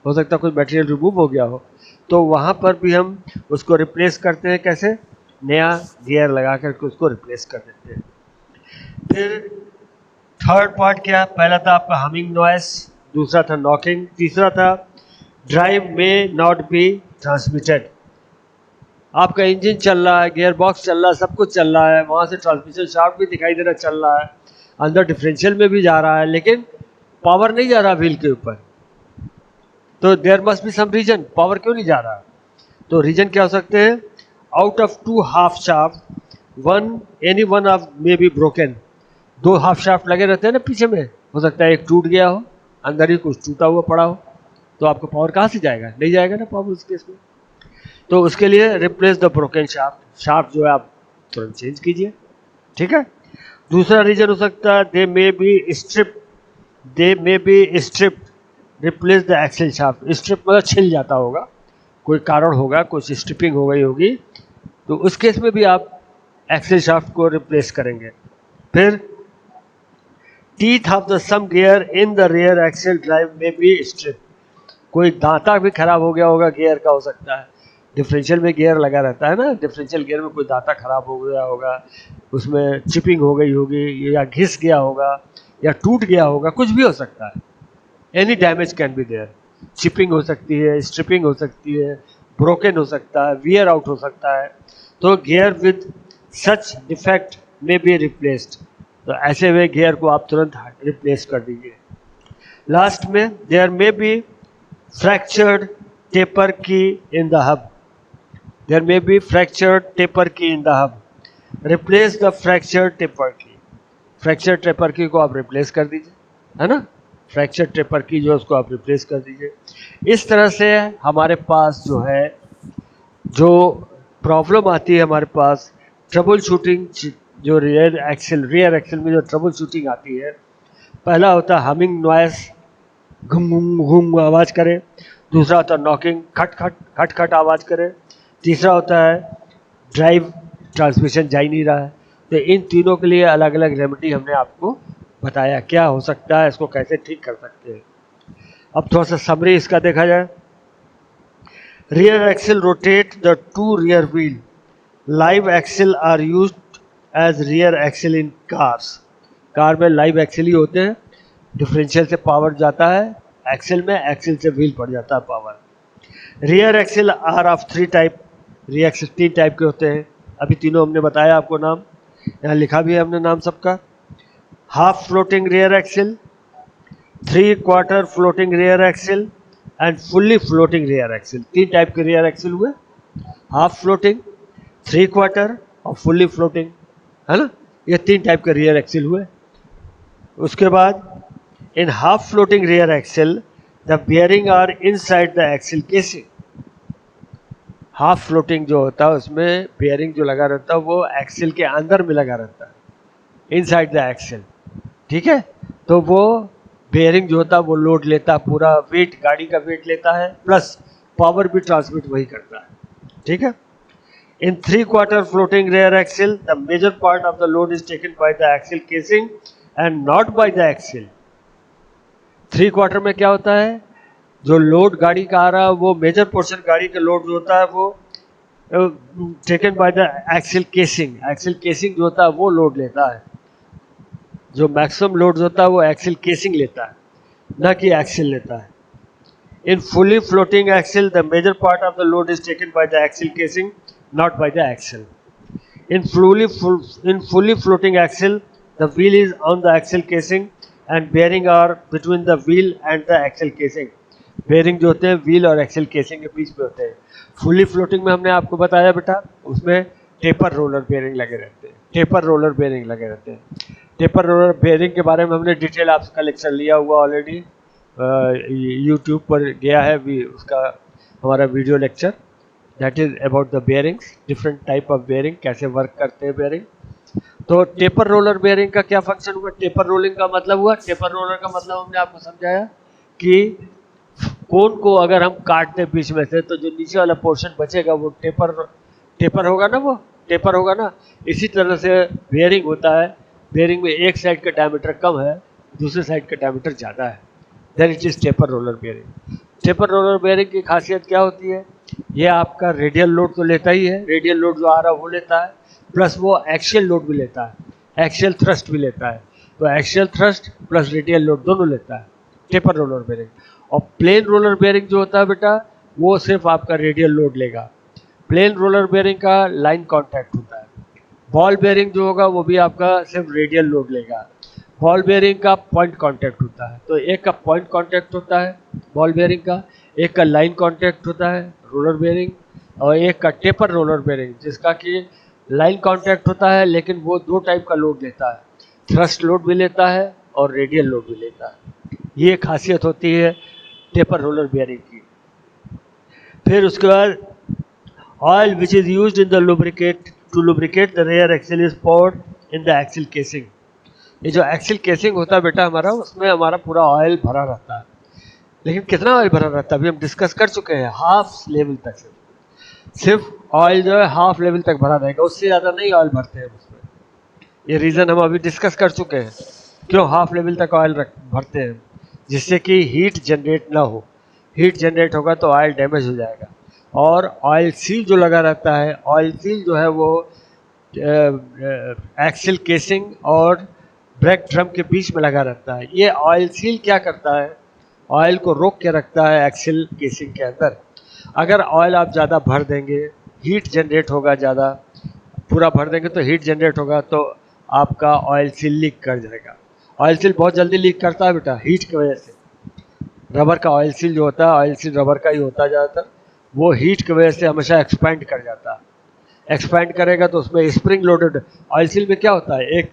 कोई मटेरियल रिमूव हो गया हो, तो वहाँ पर भी हम उसको रिप्लेस करते हैं। कैसे? नया गियर लगा करके उसको रिप्लेस कर देते हैं। फिर थर्ड पार्ट क्या? पहला था आपका हमिंग नॉइस, दूसरा था नॉकिंग, तीसरा था ड्राइव में नॉट बी ट्रांसमिटेड। आपका इंजन चल रहा है, गियर बॉक्स चल रहा है, सब कुछ चल रहा है, वहाँ से ट्रांसमिशन शाफ्ट भी दिखाई दे रहा चल रहा है, अंदर डिफरेंशियल में भी जा रहा है, लेकिन पावर नहीं जा रहा व्हील के ऊपर। तो there must be some reason, power क्यों नहीं जा रहा? तो रीजन क्या हो सकते हैं? Out of two half shaft any one of may be broken. दो हाफ शाफ्ट लगे रहते हैं ना पीछे में, हो सकता है एक टूट गया हो, अंदर ही कुछ टूटा हुआ पड़ा हो, तो आपको पावर कहाँ से जाएगा? नहीं जाएगा ना पावर उस केस में। तो उसके लिए replace the broken shaft, shaft जो है आप तुरंत चेंज कीजिए, ठीक है। दूसरा रीजन हो सकता है they may be strip, replace the axle shaft. Strip मतलब छिल जाता होगा, कोई कारण होगा, कुछ स्ट्रिपिंग हो गई होगी, तो उस केस में भी आप एक्सेल शाफ्ट को रिप्लेस करेंगे। फिर teeth of the some gear in the rear axle drive में बी स्ट्रिप, कोई दांता भी खराब हो गया होगा गियर का, हो सकता है डिफरेंशियल में गियर लगा रहता है ना, डिफरेंशियल गियर में कोई दांता खराब हो गया होगा, उसमें चिपिंग हो गई होगी, या घिस गया होगा, या टूट गया होगा, कुछ भी हो सकता है। Any damage can be there, chipping हो सकती है, स्ट्रिपिंग हो सकती है, ब्रोकन हो सकता है, वियर आउट हो सकता है, तो गियर विद सच डिफेक्ट में बी रिप्लेस्ड। तो ऐसे हुए गियर को आप तुरंत रिप्लेस कर दीजिए। लास्ट में there may be fractured taper key in the hub, there may be fractured taper key in the hub, replace the fractured taper key. Fracture taper key को आप रिप्लेस कर दीजिए, है ना, फ्रैक्चर टेपर की जो उसको आप रिप्लेस कर दीजिए। इस तरह से हमारे पास जो है, जो प्रॉब्लम आती है हमारे पास ट्रबल शूटिंग, जो रियर एक्सेल में जो ट्रबल शूटिंग आती है, पहला होता है हमिंग नॉइस, घुम घुम घुम आवाज़ करे, दूसरा होता है नॉकिंग, खट खट खट खट आवाज़ करे, तीसरा होता है ड्राइव ट्रांसमिशन जा ही नहीं रहा है। तो इन तीनों के लिए अलग अलग रेमेडी हमने आपको बताया क्या हो सकता है, इसको कैसे ठीक कर सकते हैं। अब थोड़ा सा समरी इसका देखा जाए। Rear axle rotate the two rear wheel. Live axle are used as rear axle in cars. Car में लाइव एक्सेल ही होते हैं, डिफरेंशियल से पावर जाता है एक्सेल में, एक्सेल से व्हील पड़ जाता है power. Rear axle are of 3 type, rear axle 3 type के होते हैं, अभी तीनों हमने बताया आपको नाम, यहाँ लिखा भी है हमने नाम सबका। Half floating rear Excel, 3/4 floating rear Excel and fully floating rear axle. 3 type के रियर एक्सेल हुए, हाफ फ्लोटिंग, 3/4 और फुल्ली फ्लोटिंग, है ना, ये 3 टाइप के रियर एक्सेल हुए। उसके बाद in half floating rear axle the bearing are inside the axle casing. Half floating जो होता है उसमें बियरिंग जो लगा रहता है वो एक्सेल के अंदर में लगा रहता है, इनसाइड द एक्सेल, ठीक है। तो वो बेयरिंग जो होता है वो लोड लेता है, पूरा वेट, गाड़ी का वेट लेता है, प्लस पावर भी ट्रांसमिट वही करता है, ठीक है। इन 3/4 floating rear axle, the major part of the load is taken by the axle casing and not by the axle. 3/4 में क्या होता है, जो लोड गाड़ी का आ रहा है वो मेजर पोर्शन गाड़ी का लोड जो होता है वो taken by the axle casing. Axle casing जो होता है वो लोड लेता है, जो मैक्सिमम लोड होता है वो एक्सेल केसिंग लेता है, ना कि एक्सेल लेता है। In fully floating axle, the major part of the load is taken by the axle casing, not by the axle. In fully floating axle, the wheel is on the axle casing and bearing are between the wheel and the axle casing. Bearing जो होते हैं व्हील और एक्सेल केसिंग के बीच में होते हैं। फुली फ्लोटिंग में हमने आपको बताया बेटा, उसमें टेपर रोलर बेयरिंग लगे रहते हैं, टेपर रोलर बेयरिंग लगे रहते हैं। टेपर रोलर बेयरिंग के बारे में हमने डिटेल आपका लेक्चर लिया हुआ ऑलरेडी, यूट्यूब पर गया है भी उसका हमारा video lecture, that is about the bearings, different type of bearing, कैसे वर्क करते हैं बेयरिंग। तो टेपर रोलर बेयरिंग का क्या फंक्शन हुआ, टेपर रोलिंग का मतलब हुआ, टेपर रोलर का मतलब हमने आपको समझाया कि कोन को अगर हम काट दें बीच में से तो जो नीचे वाला पोर्शन बचेगा वो टेपर होगा ना, वो टेपर होगा ना। इसी तरह से बेयरिंग होता है, बेयरिंग में एक साइड का डायमीटर कम है, दूसरे साइड का डायमीटर ज़्यादा है, then it is taper roller bearing. Taper roller bearing की खासियत क्या होती है, ये आपका रेडियल लोड तो लेता ही है, रेडियल लोड जो आ रहा है वो लेता है, प्लस वो एक्शियल लोड भी लेता है, एक्शियल थ्रस्ट भी लेता है। तो axial thrust plus radial load दोनों लेता है टेपर रोलर बेयरिंग। और प्लेन रोलर बेयरिंग जो होता है बेटा वो सिर्फ आपका रेडियल लोड लेगा। प्लेन रोलर बेयरिंग का लाइन कॉन्टैक्ट होता है। बॉल बेयरिंग जो होगा वो भी आपका सिर्फ रेडियल लोड लेगा। बॉल बेयरिंग का पॉइंट कांटेक्ट होता है, तो एक का पॉइंट कांटेक्ट होता है बॉल बेयरिंग का, एक का लाइन कांटेक्ट होता है रोलर बेयरिंग, और एक का टेपर रोलर बेयरिंग जिसका कि लाइन कांटेक्ट होता है लेकिन वो 2 टाइप का लोड लेता है, थ्रस्ट लोड भी लेता है और रेडियल लोड भी लेता है। ये खासियत होती है टेपर रोलर बेयरिंग की। फिर उसके बाद oil which is used in the lubricate the rear axle is poured in the axle casing. ये जो एक्सेल केसिंग होता है बेटा हमारा, उसमें हमारा पूरा ऑयल भरा रहता है, लेकिन कितना ऑयल भरा रहता है अभी हम डिस्कस कर चुके हैं, हाफ लेवल तक सिर्फ ऑयल जो है हाफ लेवल तक भरा रहेगा, उससे ज़्यादा नहीं ऑयल भरते हैं उसमें। ये रीज़न हम अभी डिस्कस कर चुके हैं क्यों हाफ लेवल तक ऑयल भरते हैं, जिससे कि हीट जनरेट ना हो, हीट जनरेट होगा तो ऑयल डैमेज हो जाएगा। और ऑयल सील जो लगा रहता है, ऑयल सील जो है वो एक्सेल केसिंग और ब्रेक ड्रम के बीच में लगा रहता है। ये ऑयल सील क्या करता है, ऑयल को रोक के रखता है एक्सेल केसिंग के अंदर। अगर ऑयल आप ज़्यादा भर देंगे, हीट जनरेट होगा, ज़्यादा पूरा भर देंगे तो हीट जनरेट होगा, तो आपका ऑयल सील लीक कर जाएगा। ऑयल सील बहुत जल्दी लीक करता है बेटा हीट की वजह से। रबर का ऑयल सील जो होता है, ऑयल सील रबर का ही होता है ज़्यादातर, वो हीट की वजह से हमेशा एक्सपैंड कर जाता है। एक्सपैंड करेगा तो उसमें स्प्रिंग लोडेड ऑयल सील में क्या होता है, एक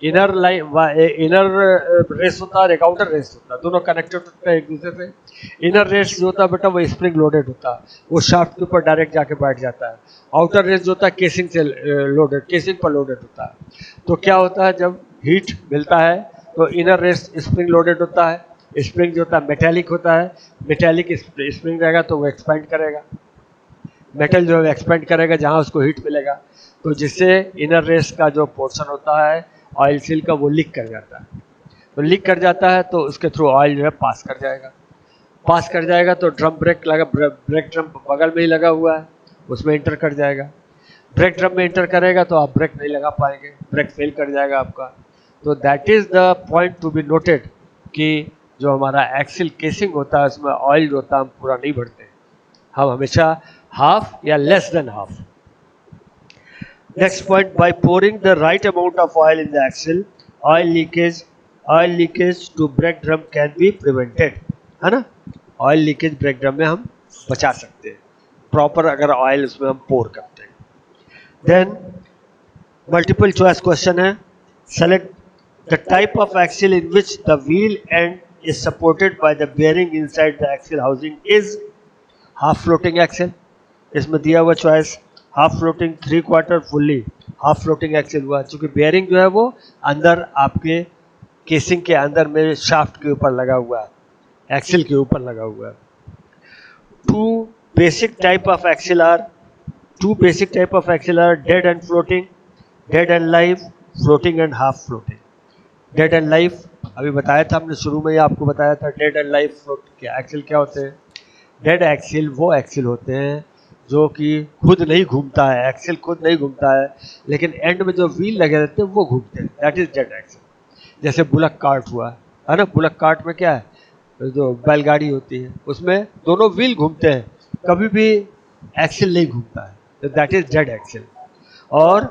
इनर लाइन, इनर रेस होता है और एक आउटर रेस होता है, दोनों कनेक्टेड होते हैं एक दूसरे से। इनर रेस जो होता है बेटा वो स्प्रिंग लोडेड होता है, वो शाफ्ट के ऊपर डायरेक्ट जाके बैठ जाता है। आउटर रेस जो होता है केसिंग से लोडेड, केसिंग पर लोडेड होता है। तो क्या होता है, जब हीट मिलता है तो इनर रेस स्प्रिंग लोडेड होता है, स्प्रिंग जो होता है मेटेलिक होता है, मेटेलिक स्प्रिंग रहेगा तो वो एक्सपेंड करेगा, मेटल जो है एक्सपेंड करेगा जहाँ उसको हीट मिलेगा, तो जिससे इनर रेस का जो पोर्शन होता है ऑयल सील का वो लीक कर जाता है। तो लीक कर जाता है तो उसके थ्रू ऑयल जो है पास कर जाएगा। पास कर जाएगा तो ड्रम ब्रेक लगा, ब्रेक ड्रम बगल में ही लगा हुआ है, उसमें एंटर कर जाएगा। ब्रेक ड्रम में एंटर करेगा तो आप ब्रेक नहीं लगा पाएंगे, ब्रेक फेल कर जाएगा आपका। तो that is the point to be noted कि जो हमारा एक्सिल केसिंग होता है उसमें ऑयल जो होता है हम पूरा नहीं भरते, हम हमेशा हाफ या less than half. Next point, by pouring the right amount of oil in the axle, oil leakage to brake drum can be prevented, है ना। ऑयल लीकेज ब्रेक ड्रम में हम बचा सकते हैं, प्रॉपर अगर ऑयल उसमें हम पोर करते हैं। देन मल्टीपल चॉइस क्वेश्चन है, select the type of axle in which the wheel end is supported by the bearing inside the axle housing is half floating axle. इसमें दिया हुआ choice half floating, 3/4, fully. Half floating axle हुआ क्योंकि बेयरिंग जो है वो अंदर आपके केसिंग के अंदर में शाफ्ट के ऊपर लगा हुआ है, एक्सिल के ऊपर लगा हुआ है। Two basic type of axle are dead and floating, dead and live, floating and half floating. Dead and live अभी बताया था हमने, शुरू में ही आपको बताया था डेड एंड लाइव फ्लोट के एक्सिल क्या होते हैं। डेड एक्सिल वो एक्सिल होते हैं जो कि खुद नहीं घूमता है, एक्सिल खुद नहीं घूमता है, लेकिन एंड में जो व्हील लगे रहते हैं वो घूमते हैं, दैट इज डेड एक्सिल। जैसे बुलक कार्ट हुआ है ना, बुलक कार्ट में क्या है, जो बैलगाड़ी होती है उसमें दोनों व्हील घूमते हैं, कभी भी एक्सिल नहीं घूमता है, तो दैट इज डेड एक्सिल। और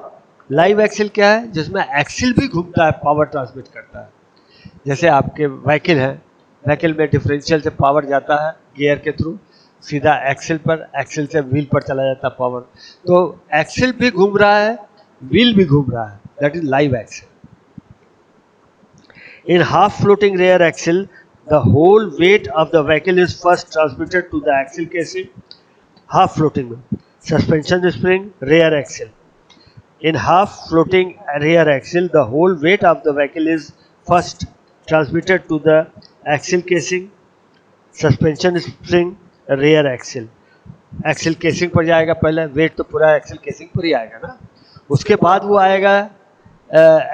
लाइव एक्सिल क्या है, जिसमें एक्सिल भी घूमता है, पावर ट्रांसमिट करता है। जैसे आपके व्हीकल है, व्हीकल में डिफरेंशियल से पावर जाता है गियर के थ्रू सीधा एक्सिल पर, एक्सिल से व्हील पर चला जाता है पावर, तो एक्सिल भी घूम रहा है, व्हील भी घूम रहा है, that is live axle. In half floating rear axle, the whole weight of the vehicle is first transmitted to the axle casing. Half floating suspension spring, rear axle. In half floating rear axle, the whole weight of the vehicle is first transmitted to the axle casing. Suspension spring, rear axle. Axle casing पर जाएगा, पहले वेट तो पूरा एक्सिल केसिंग पर ही आएगा ना, उसके बाद वो आएगा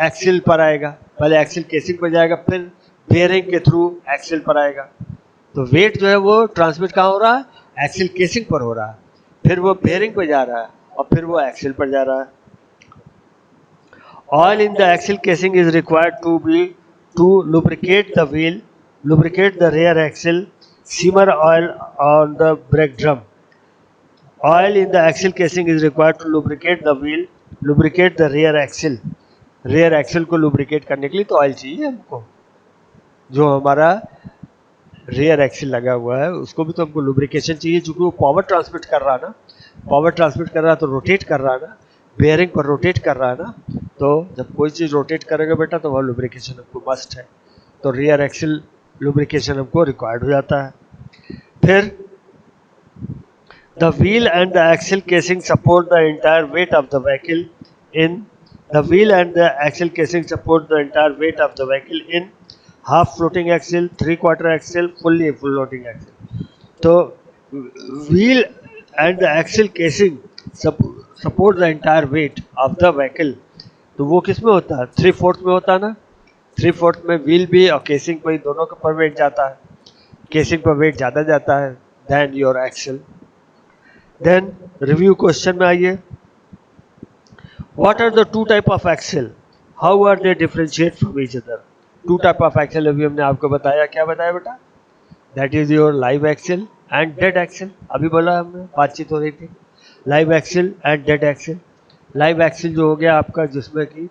एक्सिल पर आएगा, पहले एक्सिल केसिंग पर जाएगा, फिर बेयरिंग के थ्रू एक्सिल पर आएगा। तो वेट जो है वो ट्रांसमिट कहाँ हो रहा है, एक्सिल केसिंग पर हो रहा है, फिर वो बेयरिंग पर जा रहा है और फिर वो एक्सिल पर जा रहा है। Oil in the axle casing is required to lubricate the wheel, lubricate the rear axle, simmer oil on the brake drum. Oil in the axle casing is required to lubricate the wheel, lubricate the rear axle. rear axle को lubricate करने के लिए तो ऑयल चाहिए हमको, जो हमारा rear axle लगा हुआ है उसको भी तो हमको lubrication चाहिए, क्योंकि वो पावर ट्रांसमिट कर रहा है ना, पावर ट्रांसमिट कर रहा है तो रोटेट कर रहा है ना, बेयरिंग पर रोटेट कर रहा है ना, तो जब कोई चीज़ रोटेट करेगा बेटा तो वह lubrication हमको मस्ट है, तो rear axle lubrication हमको रिक्वायर्ड हो जाता है। फिर the wheel and the axle casing support the entire weight of the vehicle in half floating axle, 3/4 axle, fully floating axle. तो wheel and the axle casing support the entire weight of the vehicle. तो वो किस में होता है, 3/4 में होता है ना, 3/4 में व्हील भी और केसिंग पर दोनों के पर वेट जाता है, केसिंग पर वेट ज़्यादा जाता है then your axle. Then review question में आइए, what are the two type of axle, how are they differentiate from each other. Two type of axle अभी हमने आपको बताया, क्या बताया बेटा, that is your live axle and dead axle. अभी बोला हमने, बातचीत हो रही थी, live axle and dead axle. Live axle जो हो गया आपका जिसमें कि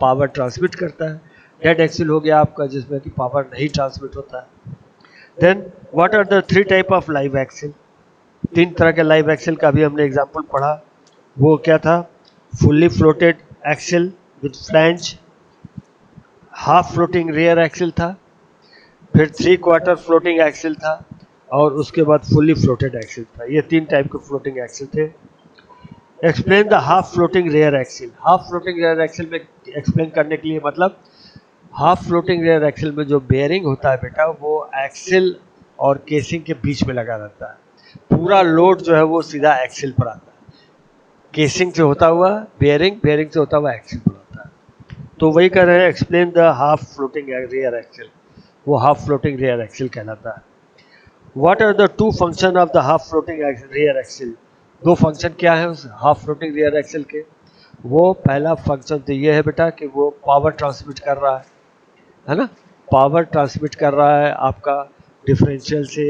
पावर ट्रांसमिट करता है, डेड एक्सल हो गया आपका जिसमें कि पावर नहीं ट्रांसमिट होता है। Then what are the three type of live axle, तीन तरह के लाइव एक्सल का भी हमने एग्जांपल पढ़ा, वो क्या था, fully floated axle with flange, half floating rear axle था, फिर 3/4 फ्लोटिंग एक्सल था, और उसके बाद फुल्ली फ्लोटेड एक्सल था। ये तीन टाइप के फ्लोटिंग एक्सल थे। Explain the half floating rear axle. Half floating rear axle में एक्सप्लेन करने के लिए मतलब, हाफ फ्लोटिंग रियर एक्सल में जो बेयरिंग होता है बेटा वो एक्सल और केसिंग के बीच में लगा रहता है, पूरा लोड जो है वो सीधा एक्सल पर आता है, केसिंग से होता हुआ बेयरिंग, बेयरिंग से होता हुआ एक्सल पर आता है। तो वही कर रहे हैं, explain the half floating rear axle, वो हाफ फ्लोटिंग रियर एक्सल कहलाता है। What are the two function of the half floating rear axle? दो फंक्शन क्या है उस हाफ फ्लोटिंग रियर एक्सिल के? वो पहला फंक्शन तो ये है बेटा कि वो पावर ट्रांसमिट कर रहा है ना, पावर ट्रांसमिट कर रहा है आपका डिफरेंशियल से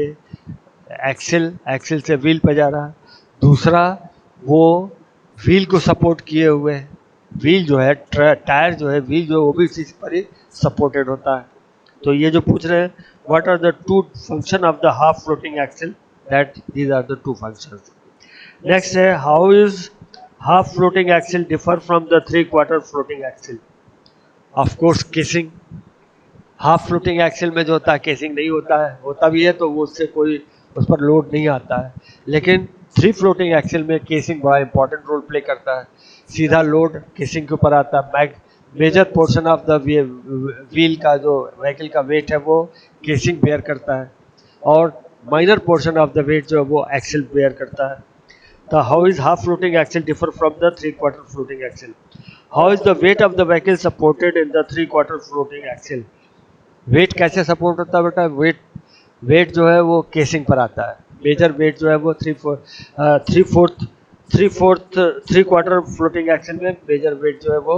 एक्सिल, एक्सिल से व्हील पे जा रहा है। दूसरा, वो व्हील को सपोर्ट किए हुए है, व्हील जो है टायर जो है, व्हील जो है वो भी इसी पर ही सपोर्टेड होता है। तो ये जो पूछ रहे हैं what are the two function of the half floating axle, that these are the two functions. Next है how is half floating axle differ from the 3/4 floating axle? Of course casing. Half floating axle में जो होता है केसिंग नहीं होता है, होता भी है तो वो उससे कोई उस पर लोड नहीं आता है, लेकिन 3 फ्लोटिंग एक्सिल में केसिंग बड़ा इंपॉर्टेंट रोल प्ले करता है। सीधा लोड केसिंग के ऊपर आता है। Major portion of the wheel का जो व्हीकल का वेट है वो केसिंग बेयर करता है, और minor portion of the weight जो है वो एक्सिल बेयर करता है। तो how is half floating axle differ from the 3/4 floating axle? How is the weight of the vehicle supported in the 3/4 floating axle? Weight कैसे सपोर्ट होता है बेटा? वेट जो है वो केसिंग पर आता है। मेजर वेट जो है वो थ्री क्वार्टर फ्लोटिंग एक्सिल में मेजर वेट जो है वो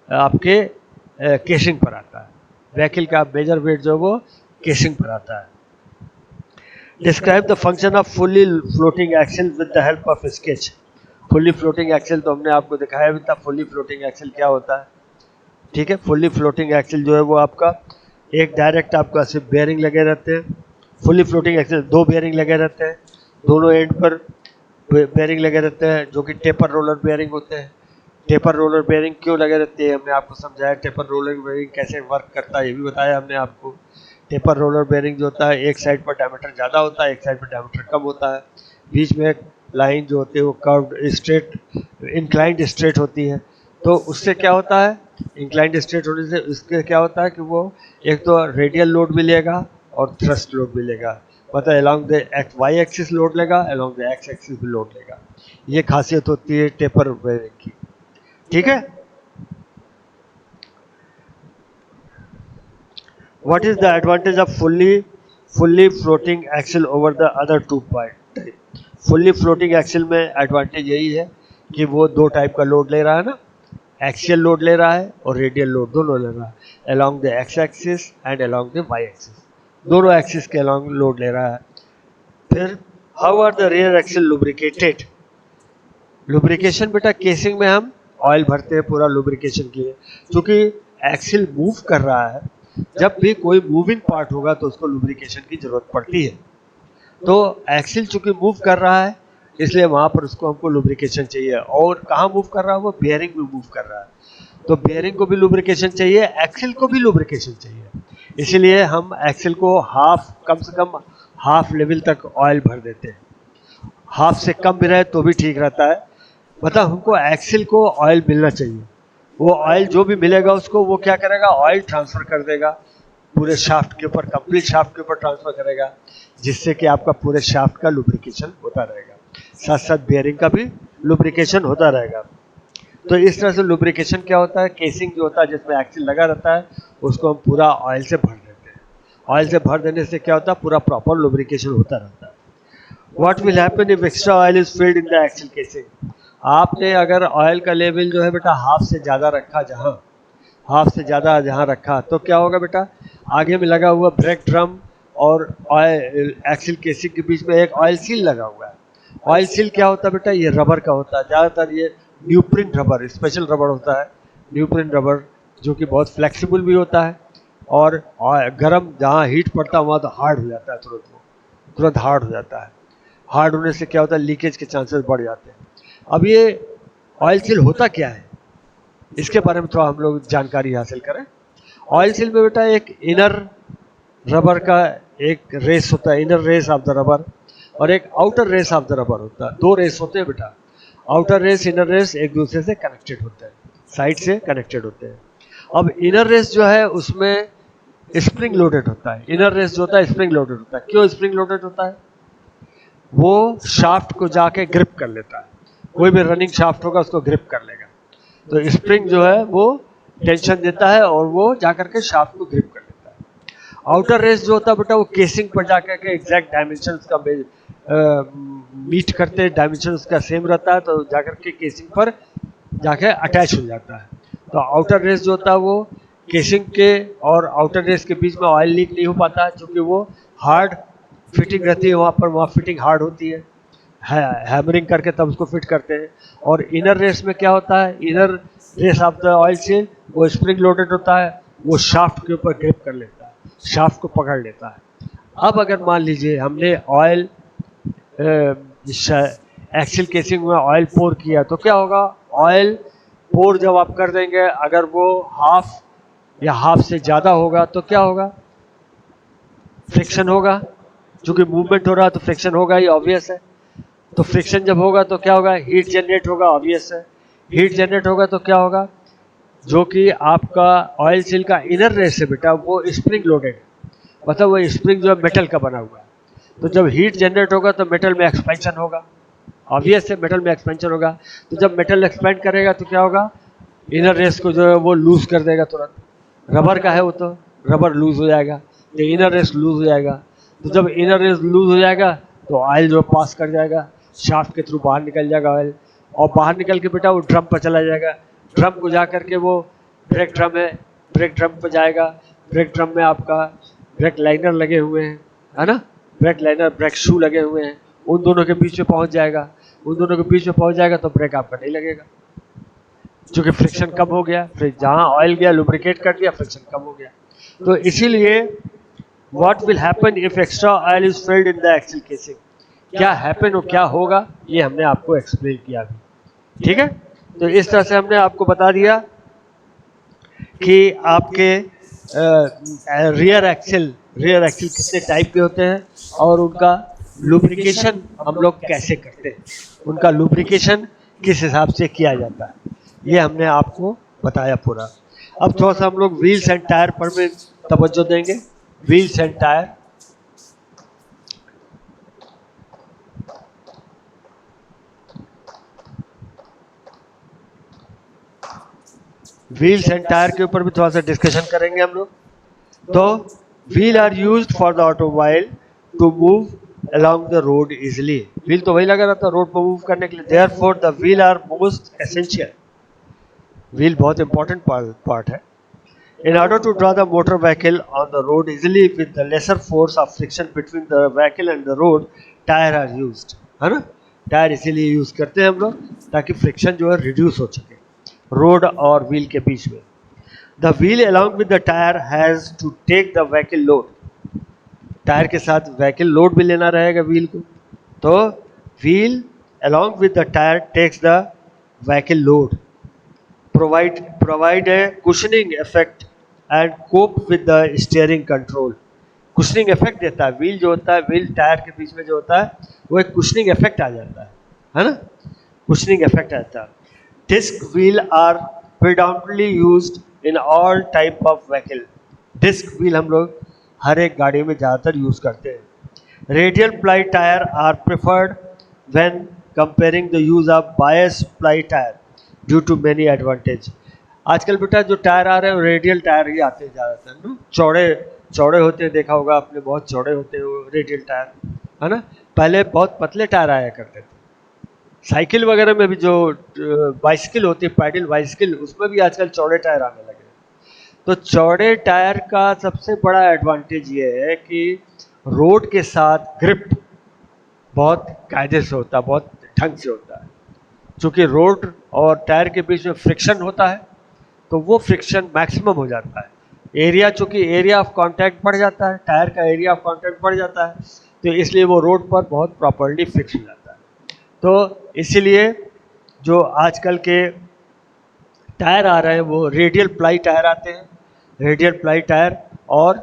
आपके केसिंग पर आता है। व्हीकल का मेजर वेट जो है वो केसिंग पर आता है। Describe the function of fully floating axle with the help of sketch. Fully floating axle तो हमने आपको दिखाया भी था, फुल्ली फ्लोटिंग एक्सिल क्या होता है। ठीक है, फुल्ली फ्लोटिंग एक्सिल जो है वो आपका एक डायरेक्ट आपका सिर्फ बेयरिंग लगे रहते हैं। फुल्ली फ्लोटिंग एक्सिल दो बेयरिंग लगे रहते हैं, दोनों एंड पर बेयरिंग लगे रहते हैं जो कि टेपर रोलर बेयरिंग होते हैं। टेपर रोलर बेयरिंग क्यों लगे रहती है हमने आपको समझाया, टेपर रोलर बेयरिंग कैसे वर्क करता है ये भी बताया हमने आपको। टेपर रोलर बेयरिंग जो होता है एक साइड पर डायमीटर ज़्यादा होता है, एक साइड पर डायमीटर कम होता है। बीच में एक लाइन जो होती है वो कर्व्ड स्ट्रेट इंक्लाइंड स्ट्रेट होती है। तो उससे क्या होता है, इंक्लाइंड स्ट्रेट होने से उसके क्या होता है कि वो एक तो रेडियल लोड भी लेगा और थ्रस्ट लोड भी लेगा, मतलब along the Y axis load लेगा, अलोंग द एक्स एक्सिस भी लोड लेगा। ये खासियत होती है टेपर बेयरिंग की। ठीक है, what is the advantage of fully floating axle over the other two type? Fully floating axle में एडवांटेज यही है कि वो दो टाइप का लोड ले रहा है ना, एक्सियल लोड ले रहा है और रेडियल लोड दोनों ले रहा है, along the X axis and along the Y axis, दोनों एक्सिस के अलोंग लोड ले रहा है। फिर how are the rear axle lubricated? Lubrication बेटा केसिंग में हम ऑयल भरते हैं पूरा लुब्रिकेशन के लिए, क्योंकि एक्सिल मूव कर रहा है, जब भी कोई मूविंग पार्ट होगा तो उसको लुब्रिकेशन की जरूरत पड़ती है। तो एक्सिल चूंकि मूव कर रहा है इसलिए वहां पर उसको हमको लुब्रिकेशन चाहिए। और कहाँ मूव कर रहा है वो, बियरिंग में मूव कर रहा है, तो बियरिंग को भी लुब्रिकेशन चाहिए, एक्सिल को भी लुब्रिकेशन चाहिए। इसीलिए हम एक्सिल को कम से कम हाफ लेवल तक ऑयल भर देते हैं। हाफ से कम भी रहे तो भी ठीक रहता है, मतलब हमको एक्सिल को ऑयल मिलना चाहिए। वो ऑयल जो भी मिलेगा उसको वो क्या करेगा, ऑयल ट्रांसफर कर देगा पूरे शाफ्ट के ऊपर, कंप्लीट शाफ्ट के ऊपर ट्रांसफर करेगा, जिससे कि आपका पूरे शाफ्ट का लुब्रिकेशन होता रहेगा, साथ साथ बियरिंग का भी लुब्रिकेशन होता रहेगा। तो इस तरह से लुब्रिकेशन क्या होता है, केसिंग जो होता है जिसमें एक्सिल लगा रहता है उसको हम पूरा ऑयल से भर देते हैं। ऑयल से भर देने से क्या होता है, पूरा प्रॉपर लुब्रिकेशन होता रहता है। What will happen if extra oil is filled in the axle casing? आपने अगर ऑयल का लेवल जो है बेटा हाफ से ज़्यादा रखा, हाफ से ज़्यादा जहाँ रखा तो क्या होगा बेटा, आगे में लगा हुआ ब्रेक ड्रम और ऑयल एक्सिल केसिंग के बीच में एक ऑयल सील लगा हुआ है। ऑयल सील क्या होता है बेटा, ये रबर का होता है, ज़्यादातर ये न्यूप्रिन रबर, स्पेशल रबर होता है, न्यूप्रिन रबर जो कि बहुत फ्लेक्सिबल भी होता है, और गर्म जहाँ हीट पड़ता है वहाँ तो हार्ड हो जाता है, तुरंत हार्ड हो जाता है। हार्ड होने से क्या होता है, लीकेज के चांसेस बढ़ जाते हैं। अब ये ऑयल सील होता क्या है, इसके बारे में थोड़ा हम लोग जानकारी हासिल करें। ऑयल सील में बेटा एक इनर रबर का एक रेस होता है, inner race of the rubber, और एक outer race of the rubber होता है। दो रेस होते हैं बेटा, आउटर रेस इनर रेस एक दूसरे से कनेक्टेड होते हैं, साइड से कनेक्टेड होते हैं। अब इनर रेस जो है उसमें स्प्रिंग लोडेड होता है, इनर रेस जो होता है स्प्रिंग लोडेड होता है। क्यों स्प्रिंग लोडेड होता है, वो शाफ्ट को जाके ग्रिप कर लेता है, कोई भी रनिंग शाफ्ट होगा उसको ग्रिप कर लेगा, तो स्प्रिंग जो है वो टेंशन देता है और वो जाकर के शाफ्ट को ग्रिप कर लेता है। आउटर रेस जो होता है बेटा वो केसिंग पर जाकर के एग्जैक्ट डायमेंशन का मीट करते हैं, डायमेंशन उसका सेम रहता है, तो जाकर के केसिंग पर जाके अटैच हो जाता है। तो आउटर रेस जो होता है वो केसिंग के और आउटर रेस के बीच में ऑयल लीक नहीं हो पाता है, क्योंकि वो हार्ड फिटिंग रहती है वहाँ पर, वहाँ फिटिंग हार्ड होती है, हैमरिंग करके तब उसको फिट करते हैं। और इनर रेस में क्या होता है, inner race of the oil seal वो स्प्रिंग लोडेड होता है, वो शाफ्ट के ऊपर ग्रिप कर लेता है, शाफ्ट को पकड़ लेता है। अब अगर मान लीजिए हमने ऑयल एक्सिल केसिंग में ऑयल पोर किया तो क्या होगा, ऑयल पोर जब आप कर देंगे अगर वो हाफ या हाफ से ज़्यादा होगा तो क्या होगा, फ्रिक्शन होगा, क्योंकि मूवमेंट हो रहा है तो फ्रिक्शन होगा ही, ऑब्वियस है। तो फ्रिक्शन जब होगा तो क्या होगा, हीट जनरेट होगा, ऑब्वियस है। हीट जनरेट होगा तो क्या होगा, जो कि आपका ऑयल सील का इनर रेस है बेटा वो स्प्रिंग लोडेड है, मतलब वो स्प्रिंग जो है मेटल का बना हुआ है। तो जब हीट जनरेट होगा तो मेटल में एक्सपेंशन होगा, ऑब्वियस है, मेटल में एक्सपेंशन होगा। तो जब मेटल एक्सपेंड करेगा तो क्या होगा, इनर रेस को जो है वो लूज कर देगा तुरंत, रबर का है वो तो रबर लूज हो जाएगा, तो इनर रेस लूज हो जाएगा। तो जब इनर रेस लूज हो जाएगा तो ऑयल जो पास कर जाएगा शाफ्ट के थ्रू, बाहर निकल जाएगा ऑयल, और बाहर निकल के बेटा वो ड्रम पर चला जाएगा, ड्रम को जा करके वो ब्रेक ड्रम है, ब्रेक ड्रम पर जाएगा, ब्रेक ड्रम में आपका ब्रेक लाइनर लगे हुए हैं, है ना, ब्रेक लाइनर ब्रेक शू लगे हुए हैं, उन दोनों के बीच में पहुंच जाएगा, उन दोनों के बीच में पहुंच जाएगा तो ब्रेक आपका नहीं लगेगा, क्योंकि फ्रिक्शन कम हो गया, फिर जहां ऑयल गया लुब्रिकेट कर दिया, फ्रिक्शन कम हो गया। तो इसीलिए what will happen if extra oil is filled in the axle casing, क्या हैपन और क्या होगा ये हमने आपको एक्सप्लेन किया अभी, ठीक है। तो इस तरह से हमने आपको बता दिया कि आपके रियर एक्सिल कितने टाइप के होते हैं और उनका लुब्रिकेशन हम लोग कैसे करते हैं, उनका लुब्रिकेशन किस हिसाब से किया जाता है, ये हमने आपको बताया पूरा। अब थोड़ा सा हम लोग व्हील्स एंड टायर पर भी तवज्जो देंगे। Wheels and tyre, wheels and tyre के ऊपर भी थोड़ा सा डिस्कशन करेंगे हम लोग। तो wheel are used for the automobile to move along the road easily, wheel तो वही लगा रहता है रोड पर मूव करने के लिए, therefore the wheel are most essential, wheel बहुत इंपॉर्टेंट पार्ट है। In order to draw the motor vehicle on the road easily with the lesser force of friction between the vehicle and the road, tyre are used, है ना, टायर इसीलिए यूज करते हैं हम लोग ताकि फ्रिक्शन जो है रिड्यूस हो सके रोड और व्हील के बीच में। The wheel along with the tire has to take the vehicle load, tyre के साथ व्हीकल लोड भी लेना रहेगा व्हील को, तो wheel along with the tire takes the vehicle load, provide a cushioning effect and cope with the steering control, cushioning effect देता है व्हील जो होता है, व्हील टायर के बीच में जो होता है वो एक कुशनिंग इफेक्ट आ जाता है ना, कुशनिंग इफेक्ट आता है। Disc wheel are predominantly used in all type of vehicle, disc wheel हम लोग हर एक गाड़ी में ज़्यादातर यूज़ करते हैं। Radial ply tyre are preferred when comparing the use of bias ply tyre due to many advantage. आजकल बेटा जो टायर आ रहे हैं रेडियल टायर ही आते हैं ज़्यादातर ना, चौड़े चौड़े होते हैं, देखा होगा आपने, बहुत चौड़े होते हैं वो रेडियल टायर, है ना। पहले बहुत पतले टायर आया करते थे, साइकिल वगैरह में भी जो बाइसिकल होती है पैडल बाइसिकल, उसमें भी आजकल चौड़े टायर आने लगे। तो चौड़े टायर का सबसे बड़ा एडवांटेज ये है कि रोड के साथ ग्रिप बहुत कायदे से होता है, बहुत ढंग से होता है, क्योंकि रोड और टायर के बीच में फ्रिक्शन होता है तो वो फ्रिक्शन मैक्सिमम हो जाता है, एरिया चूँकि एरिया ऑफ कांटेक्ट बढ़ जाता है, टायर का एरिया ऑफ कांटेक्ट बढ़ जाता है, तो इसलिए वो रोड पर बहुत प्रॉपर्ली फिक्स हो जाता है। तो इसीलिए जो आजकल के टायर आ रहे हैं वो रेडियल प्लाई टायर आते हैं, रेडियल प्लाई टायर, और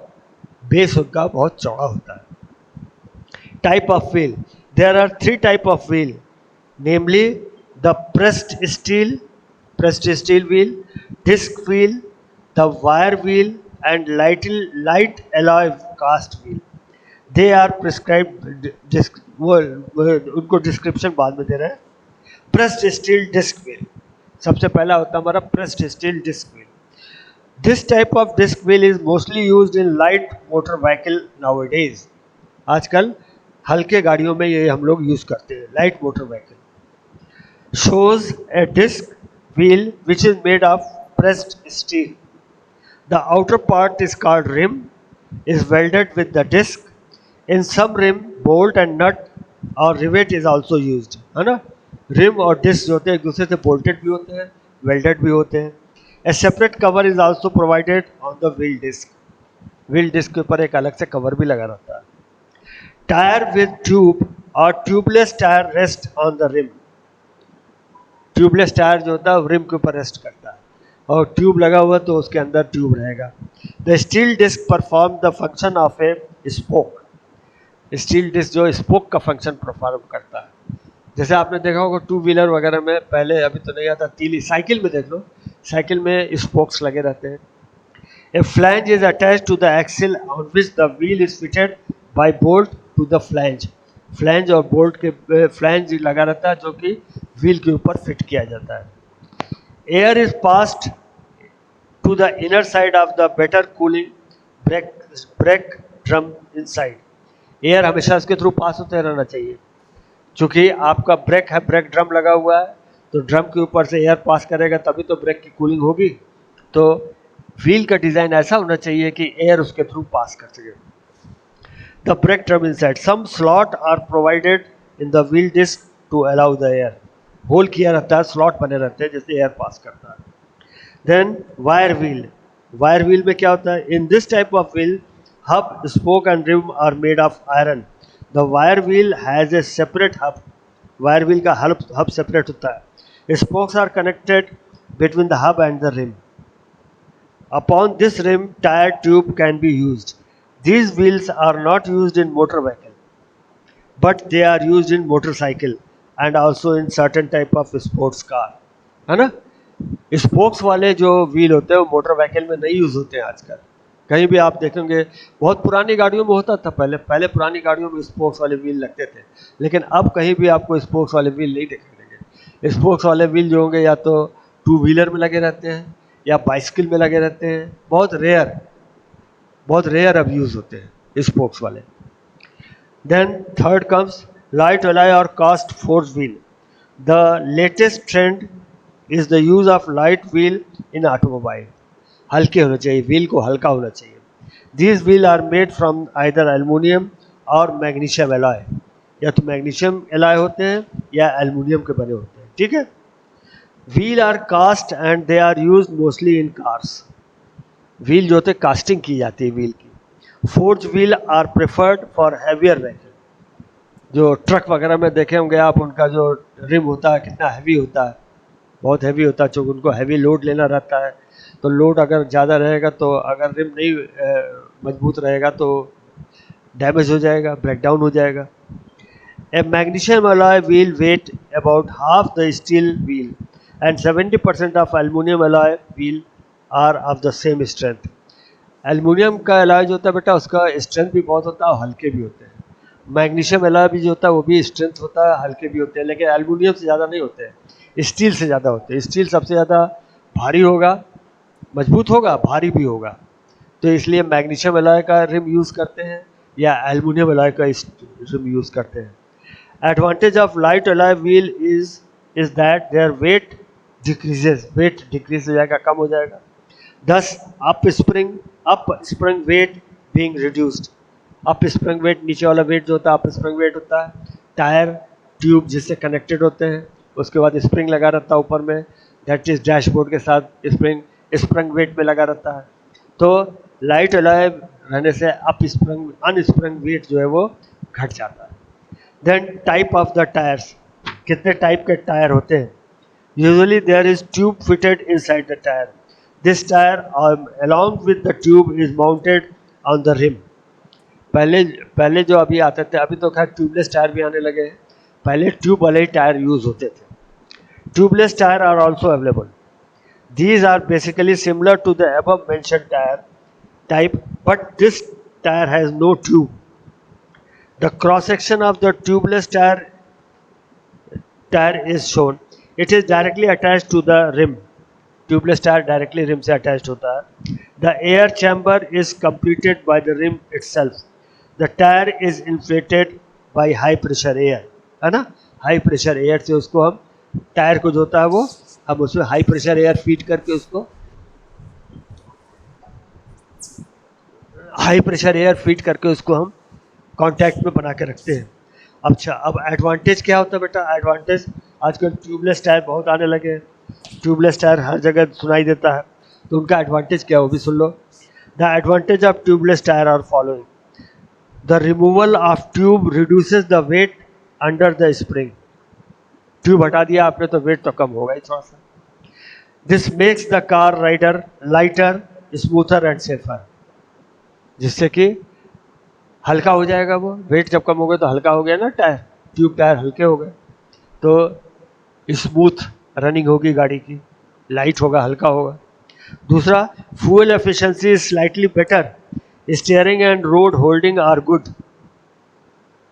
बेस उनका बहुत चौड़ा होता है। Type of wheel, there are 3 type of wheel, namely the pressed steel wheel, disc wheel, the wire wheel and light alloy cast wheel. They are prescribed, उनको डिस्क्रिप्शन बाद में दे रहे हैं। प्रेस्ड स्टील डिस्क व्हील, सबसे पहला होता है हमारा pressed steel disc wheel. This type of disc wheel is mostly used in light motor vehicle nowadays. आजकल हल्के गाड़ियों में ये हम लोग यूज करते हैं, light motor vehicle. Shows a disc wheel which is made of pressed steel. The outer part is called rim, is welded with the disc. In some rim, bolt and nut or rivet is also used. है ना? Rim और disc जो होते हैं एक दूसरे से bolted भी होते हैं, welded भी होते हैं. A separate cover is also provided on the wheel disc. Wheel disc के ऊपर एक अलग से कवर भी लगा रहता है. Tire with tube or tubeless tire rest on the rim. Tubeless tyre जो होता है वो रिम के ऊपर रेस्ट करता है और ट्यूब लगा हुआ तो उसके अंदर ट्यूब रहेगा. The steel disc perform the function of a spoke. Steel disc जो स्पोक का फंक्शन परफॉर्म करता है. जैसे आपने देखा होगा टू व्हीलर वगैरह में पहले, अभी तो नहीं आता, तीली साइकिल में देख लो, साइकिल में स्पोक्स लगे रहते हैं. A flange is attach to the axle on which the wheel is fitted by bolt to the flange. Flange और बोल्ट के फ्लैंज लगा रहता है जो कि व्हील के ऊपर फिट किया जाता है. Air is passed to the inner side of the better cooling brake brake drum inside. Air हमेशा इसके थ्रू पास होते रहना चाहिए. चूंकि आपका ब्रेक है, ब्रेक ड्रम लगा हुआ है, तो ड्रम के ऊपर से एयर पास करेगा तभी तो ब्रेक की कूलिंग होगी. तो व्हील का डिज़ाइन ऐसा होना चाहिए कि एयर उसके थ्रू पास कर सके. The brake drum inside. Some slot are provided in the wheel disc to allow the air. Hole किया रहता है, स्लॉट बने रहते हैं जिससे एयर पास करता है. Then wire wheel. Wire wheel में क्या होता है? In this type of wheel hub spoke and rim are made of iron. The wire wheel has a separate hub. Wire wheel का हब सेपरेट होता है. Spokes are connected between the hub and the rim. Upon this rim, tire tube can be used. These wheels are not used in motor vehicle, but they are used in motorcycle and also in certain type of sports car. है ना? स्पोक्स वाले जो व्हील होते हैं वो मोटर व्हीकल में नहीं यूज होते हैं आजकल. कहीं भी आप देखेंगे, बहुत पुरानी गाड़ियों में होता था पहले, पुरानी गाड़ियों में स्पोक्स वाले व्हील लगते थे, लेकिन अब कहीं भी आपको स्पोक्स वाले व्हील नहीं देखने लगे. स्पोक्स वाले व्हील जो होंगे या तो टू व्हीलर में लगे रहते हैं या बाइसिकल में लगे रहते हैं. बहुत रेयर अब यूज होते हैं स्पोक्स वाले. Then third comes light alloy और cast force wheel. The latest trend is the use of light wheel in automobile. हल्के होने चाहिए, व्हील को हल्का होना चाहिए. These wheel are made from either aluminium और मैग्नीशियम एलॉय. या तो मैग्नीशियम एलॉय होते हैं या एल्युमिनियम के बने होते हैं. ठीक है. Wheel are cast and they are use mostly in cars. Wheel जो होते हैं कास्टिंग की जाती है व्हील की. Forge wheel are preferred for heavier vehicle. जो ट्रक वगैरह में देखे होंगे आप, उनका जो रिम होता है कितना हैवी होता है, बहुत हैवी होता है, चूँकि उनको हैवी लोड लेना रहता है. तो लोड अगर ज़्यादा रहेगा तो अगर रिम नहीं मजबूत रहेगा तो डैमेज हो जाएगा, ब्रेक डाउन हो जाएगा. A magnesium alloy wheel weight about half the steel wheel and 70% of aluminum alloy wheel are of the same strength. Aluminium का एलॉय जो होता है बेटा, उसका स्ट्रेंथ भी बहुत होता है और हल्के भी होते हैं. मैग्नीशियम एलॉय भी जो होता है वो भी स्ट्रेंथ होता है, हल्के भी होते हैं, लेकिन एल्युमिनियम से ज़्यादा नहीं होते हैं, स्टील से ज़्यादा होते हैं. स्टील सबसे ज़्यादा भारी होगा, मजबूत होगा, भारी भी होगा. तो इसलिए मैग्नीशियम एलॉय का रिम यूज़ करते हैं या एल्युमिनियम एलॉय का रिम यूज़ करते हैं. Advantage of light alloy wheel is that their weight decreases. Weight decrease हो जाएगा, कम हो जाएगा. Thus up spring weight being reduced. Up spring weight, नीचे वाला weight जो होता है up spring weight होता है. टायर ट्यूब जिससे कनेक्टेड होते हैं, उसके बाद स्प्रिंग लगा रहता है ऊपर में, दैट इज डैशबोर्ड के साथ स्प्रिंग वेट में लगा रहता है. तो लाइट अलॉय रहने से अनस्प्रिंग वेट जो है वो घट जाता है. Then type of the tyres. कितने टाइप के टायर होते हैं? Usually there is tube fitted inside the tyre. This tyre along with the tube is mounted on the rim. पहले पहले जो अभी आते थे, अभी तो खैर ट्यूबलेस टायर भी आने लगे हैं, पहले ट्यूब वाले ही टायर यूज होते थे. Tubeless tyre are also available. These are basically similar to the above mentioned tire type, but this tire has no tube. The cross section of the tubeless tire is shown. It is directly attached to the rim. Tubeless tyre directly rim से अटैच्ड होता है। The air chamber is completed by the rim itself. The tyre is inflated by high pressure air, है ना, हाई प्रेशर एयर से उसको हम, टायर को जो होता है वो हम उसमें हाई प्रेशर एयर फीड करके उसको हम कांटेक्ट में बना के रखते हैं। अच्छा, अब एडवांटेज क्या होता है बेटा? एडवांटेज, आजकल ट्यूबलेस टायर बहुत आने लगे हैं, ट्यूबलेस टायर हर जगह सुनाई देता है, तो उनका एडवांटेज क्या है वो भी सुन लो। The advantage of tubeless tyre are following. The removal of tube reduces the weight under the spring. Tube हटा दिया आपने तो वेट तो कम होगा ही थोड़ा सा। This makes the car rider lighter, smoother and safer, जिससे कि हल्का हो जाएगा वो, वेट जब कम हो गया तो हल्का हो गया ना टायर, ट्यूब टायर हल्के हो गए तो स्मूथ रनिंग होगी गाड़ी की, लाइट होगा, हल्का होगा। दूसरा, fuel efficiency is slightly better, steering and road holding are good.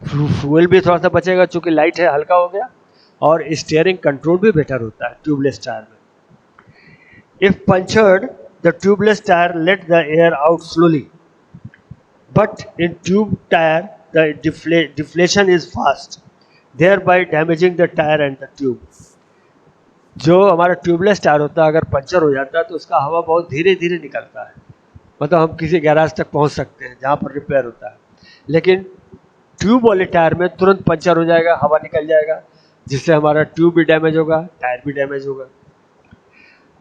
Fuel भी थोड़ा सा बचेगा चूंकि लाइट है, हल्का हो गया, और स्टीयरिंग कंट्रोल भी बेटर होता है ट्यूबलेस टायर में। If punctured, the tubeless tire let the air out slowly. But in tube tire, the deflation is fast, thereby damaging the tire and the tube. जो हमारा ट्यूबलेस टायर होता है अगर पंचर हो जाता है तो उसका हवा बहुत धीरे धीरे निकलता है, मतलब हम किसी गैराज तक पहुंच सकते हैं जहाँ पर रिपेयर होता है। लेकिन ट्यूब वाले टायर में तुरंत पंचर हो जाएगा, हवा निकल जाएगा, जिससे हमारा ट्यूब भी डैमेज होगा, टायर भी डैमेज होगा।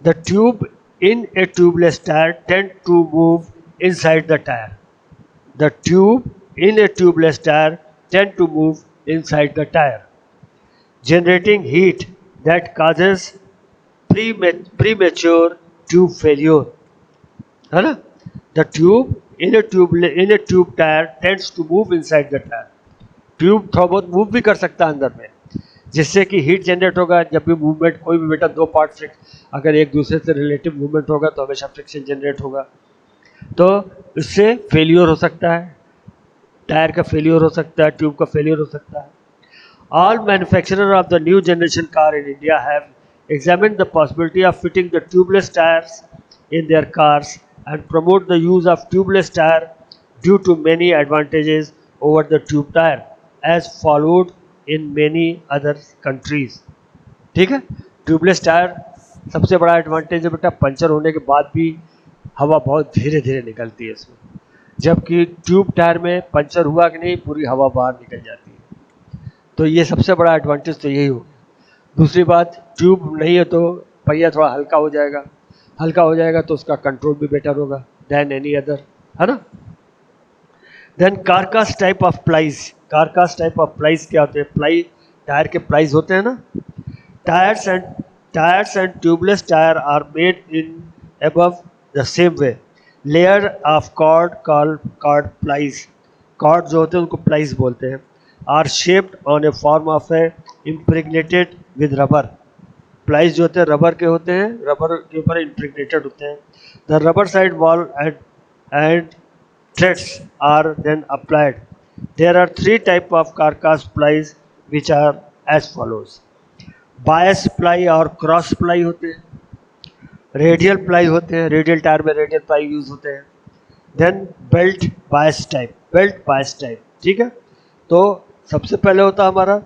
The tube in a tubeless tire tend to move inside the tire. The tube in a tubeless tire tend to move inside the tire, generating heat that causes premature tube failure. है ना? The tube in a tube tire tends to move inside the tire. Tube थोड़ा बहुत मूव भी कर सकता है अंदर में, जिससे कि हीट जनरेट होगा। जब भी मूवमेंट, कोई भी बेटा दो पार्ट अगर एक दूसरे से रिलेटिव मूवमेंट होगा तो हमेशा फ्रिक्शन जनरेट होगा, तो इससे फेलियर हो सकता है, टायर का फेलियर हो सकता है, ट्यूब का फेलियर हो सकता है। All manufacturer of the new generation car in India have examined the possibility of fitting the tubeless tires in their cars and promote the use of tubeless tire due to many advantages over the tube tire as followed in many other countries. ठीक है, ट्यूबलेस टायर सबसे बड़ा एडवांटेज है बेटा, पंचर होने के बाद भी हवा बहुत धीरे धीरे निकलती है इसमें, जबकि ट्यूब टायर में पंचर हुआ कि नहीं पूरी हवा बाहर निकल जाती है। तो ये सबसे बड़ा एडवांटेज तो यही हो गया। दूसरी बात, ट्यूब नहीं है तो पहिया थोड़ा हल्का हो जाएगा, हल्का हो जाएगा तो उसका कंट्रोल भी बेटर होगा दैन एनी अदर, है ना। Then carcass type of plies. Carcass type of plies क्या होते हैं? प्लाई, टायर के प्लाईज होते हैं ना। Tires and tubeless tire are made in above the same way. Layer of cord called plies. Cord जो होते हैं उनको plies बोलते हैं। Are shaped on a form of a impregnated with rubber. Plies जो होते हैं रबर के होते हैं, रबर के ऊपर impregnated होते हैं। The rubber side wall and threads are then applied. There are three types of carcass plies which are as follows. Bias ply और क्रॉस प्लाई होते हैं, रेडियल प्लाई होते हैं, रेडियल टायर में रेडियल प्लाई यूज होते हैं। देन बेल्ट बायस टाइप, ठीक है। तो सबसे पहले होता है हमारा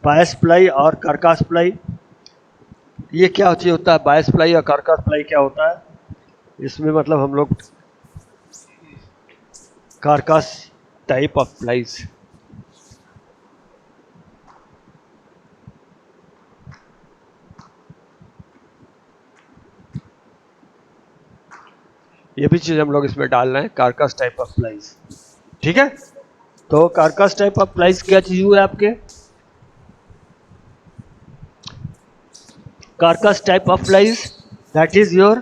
बायस प्लाई और कारकास प्लाई। ये क्या चीज होता है? बायस प्लाई और कारकास प्लाई क्या होता है? इसमें मतलब हम लोग कारकास टाइप ऑफ प्लाईज, ये भी चीज हम लोग इसमें डाल रहे हैं, कारकास टाइप ऑफ प्लाईज, ठीक है। तो कारकास टाइप ऑफ प्लाईज क्या चीज हुआ आपके? कारकास type of plies that is your,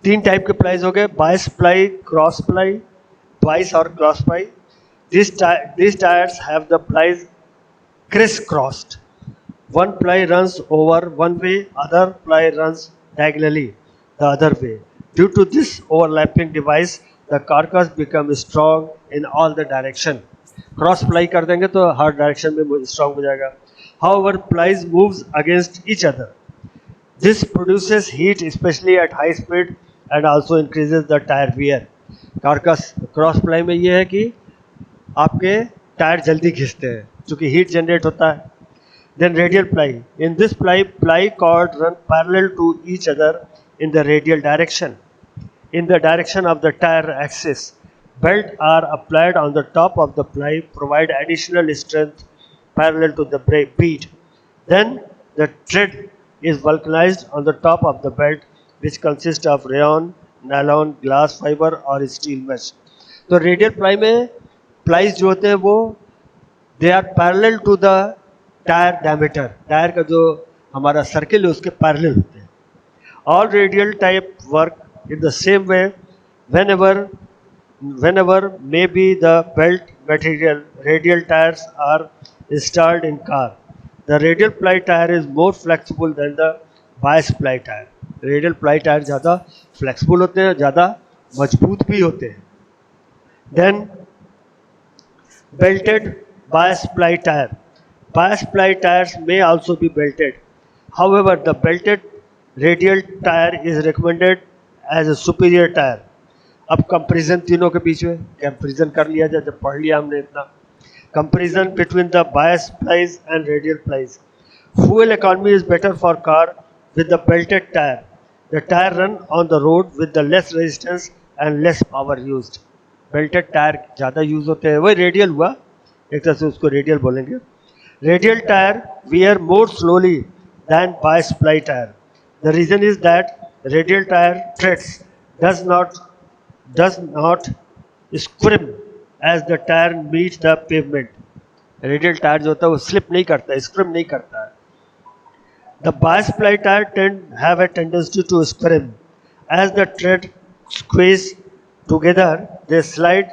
तीन टाइप के प्लाईज हो गए, बायस प्लाई, क्रॉस प्लाई, बायस और cross ply. These tires have the plies criss-crossed. One ply runs over one way, other ply runs diagonally the other way. Due to this overlapping device, the carcass becomes strong in all the direction. Cross ply कर देंगे तो हर डायरेक्शन में strong हो जाएगा. However, plies moves against each other. This produces heat especially at high speed and also increases the tire wear. Car का क्रॉस प्लाई में ये है कि आपके टायर जल्दी खिंचते हैं क्योंकि हीट जनरेट होता है. Then radial ply. In this ply cord run parallel to each other in the radial direction. In the direction of the tire axis, belts are applied on the top of the ply, provide additional strength parallel to the bead. Then the tread is vulcanized on the top of the belt, which consists of rayon, nylon, glass fiber और steel mesh. तो रेडियल प्लाई में प्लाइज जो होते हैं वो they are parallel to the tyre diameter. Tyre का जो हमारा सर्किल है उसके पैरेलल होते हैं. All radial type work in the same way whenever maybe the belt material radial tires are installed in car. The radial ply tire is more flexible than the bias ply tire. Radial ply tire ज़्यादा flexible होते हैं, ज़्यादा मजबूत भी होते हैं. Then belted bias ply tire. Bias ply tires may also be belted. However, the belted radial tire is recommended as a superior tire. अब कंपेरिजन तीनों के बीच में कंपेरिजन कर लिया जाए, जब पढ़ लिया हमने इतना. Comparison between the bias plies and radial plies. Fuel economy is better for car with the belted tire. The tire run on the road with the less resistance and less power used. Belted tire ज़्यादा यूज होते हैं. वही रेडियल हुआ, एक तरह से उसको रेडियल बोलेंगे. Radial tire wear more slowly than bias ply tire. The reason is that radial tire treads does not scrim as the tire meets the pavement. Radial tire जो होता है वो slip नहीं करता है, scrim नहीं करता है. The bias ply tire have a tendency to scrim. As the tread squeeze together, they slide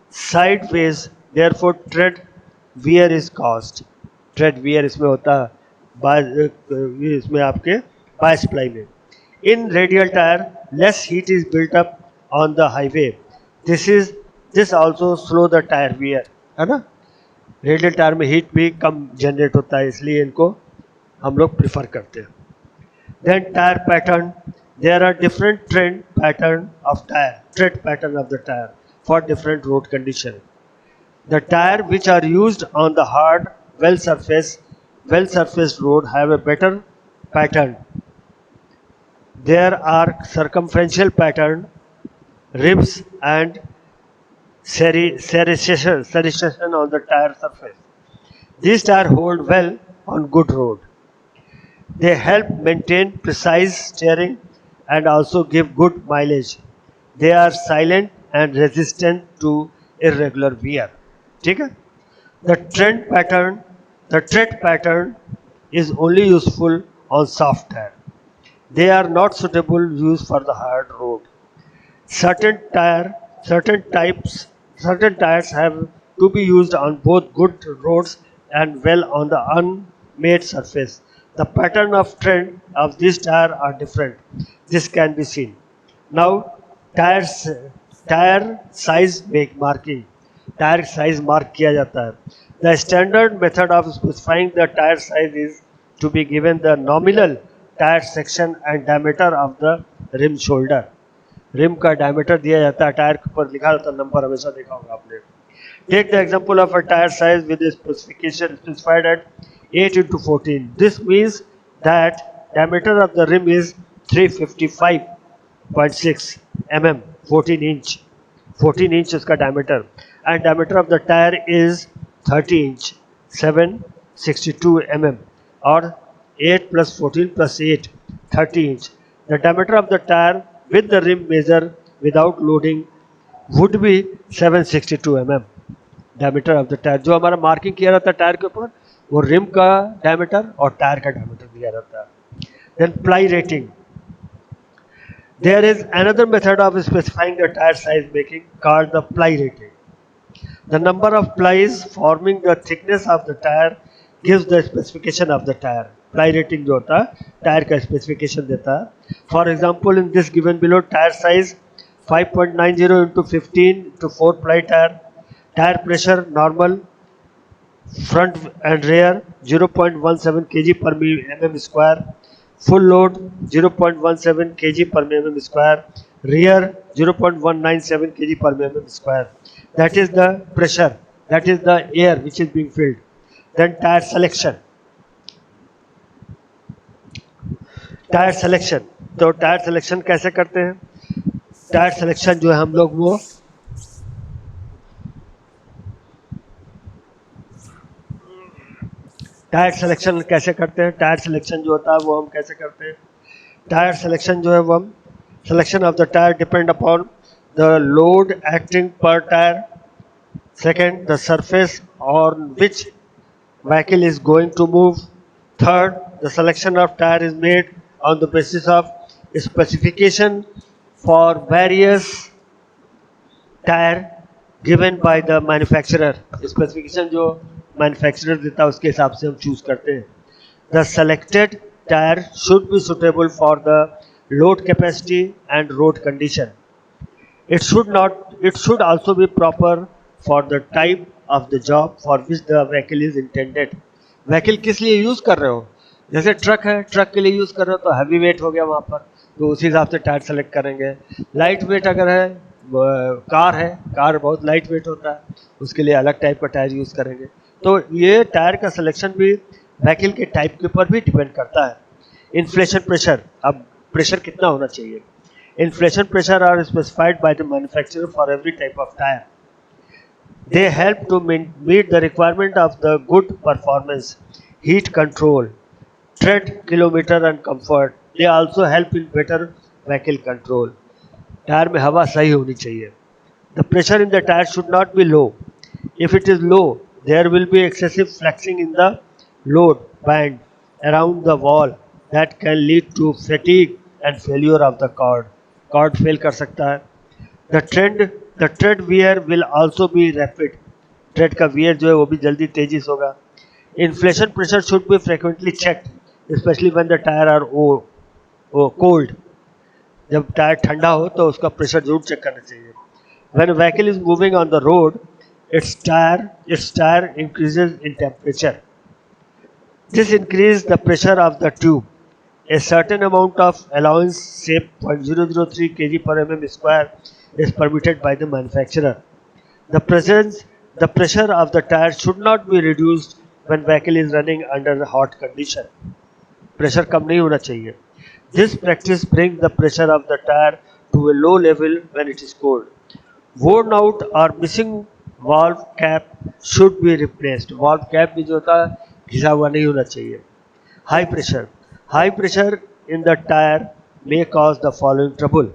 sideways. Therefore, tread wear is caused. Tread wear इसमें होता है, इसमें आपके bias ply में. In radial tire, less heat is built up on the highway. This also slow the tire wear, है ना. रेडियल टायर में हीट भी कम जनरेट होता है, इसलिए इनको हम लोग प्रिफर करते हैं. Then tyre pattern. There are different tread pattern of the tyre for different road condition. The tyre which are used on the hard well surfaced road have a better pattern. There are circumferential pattern, ribs and serration on the tire surface. These tires hold well on good road. They help maintain precise steering and also give good mileage. They are silent and resistant to irregular wear. ठीक है? The tread pattern is only useful on soft tire. They are not suitable use for the hard road. Certain tires have to be used on both good roads and well on the unmade surface. The pattern of tread of these tires are different. This can be seen. Now, tire size marking. Tire size mark किया जाता है. The standard method of specifying the tire size is to be given the nominal tire section and diameter of the rim shoulder. Rim का डायमीटर दिया जाता है, टायर के ऊपर लिखा रहता है नंबर, हमेशा देखा होगा आपने. Take the example of a tyre size with specification specified at 8 into 14. This means that diameter of the rim is 355.6 mm, 14 inch. 14 inch इसका diameter, and diameter of the tire is 30 inch, 762 mm, or 8 plus 14 plus 8, 30 inch. The diameter of the tire with the rim measure without loading would be 762 mm. Diameter of the tire, जो हमारा मार्किंग किया रहता है टायर के ऊपर, वो रिम का डायमीटर और टायर का डायमीटर दिया रहता है. Then ply rating. There is another method of specifying the tire size making called the ply rating. The number of plies forming the thickness of the tire gives the specification of the tire. Ply rating जो होता है टायर का स्पेसिफिकेशन देता है. For example, in this given below, tire size 5.90 into 15 into 4 ply tire. Tire pressure normal front and rear 0.17 kg per mm square, full load 0.17 kg per mm square, rear 0.197 kg per mm square. That is the pressure, that is the air which is being filled. Then tyre selection, तो टायर सिलेक्शन कैसे करते हैं? टायर सिलेक्शन जो है हम लोग वो टायर सिलेक्शन कैसे करते हैं? टायर सिलेक्शन जो होता है वो हम कैसे करते हैं? टायर सिलेक्शन जो है वो हम selection of the tyre depend upon the load acting पर tyre, second the surface on which vehicle is going to move, third the selection of tire is made on the basis of specification for various tire given by the manufacturer, specification जो manufacturer देता है उसके हिसाब से हम choose करते हैं. The selected tire should be suitable for the load capacity and road condition. It should also be proper for the type of the job for which the vehicle is intended. vehicle किस लिए यूज कर रहे हो? जैसे ट्रक है, ट्रक के लिए यूज कर रहे हो तो हैवी वेट हो गया वहां पर, तो उसी हिसाब से टायर सेलेक्ट करेंगे. लाइट वेट अगर है, कार है, कार बहुत लाइट वेट होता है, उसके लिए अलग टाइप का टायर यूज करेंगे. तो ये टायर का सिलेक्शन भी व्हीकल के टाइप के ऊपर भी डिपेंड करता है. इन्फ्लेशन प्रेशर, अब प्रेशर कितना होना चाहिए? Inflation pressure are specified by the manufacturer for every type of tire. They help to meet the requirement of the good performance, heat control, tread kilometer and comfort. They also help in better vehicle control. Tyre में हवा सही होनी चाहिए. The pressure in the tire should not be low. If it is low, there will be excessive flexing in the load band around the wall that can lead to fatigue and failure of the cord. Cord fail कर सकता है. The tread wear will also be rapid. Tread का wear जो है वो भी जल्दी तेजी से होगा. Inflation pressure should be frequently checked, especially when the tire are cold. जब टायर ठंडा हो तो उसका प्रेशर जरूर चेक करना चाहिए. When a vehicle is moving on the road, its tire increases in temperature. This increases the pressure of the tube. A certain amount of allowance, say 0.003 kg per mm square, is permitted by the manufacturer. The pressure of the tire should not be reduced when vehicle is running under hot condition. Pressure कम नहीं होना चाहिए. This practice brings the pressure of the tire to a low level when it is cold. Worn out or missing valve cap should be replaced. Valve cap भी जो होता है घिसा हुआ नहीं होना चाहिए. High pressure. High pressure in the tire may cause the following trouble.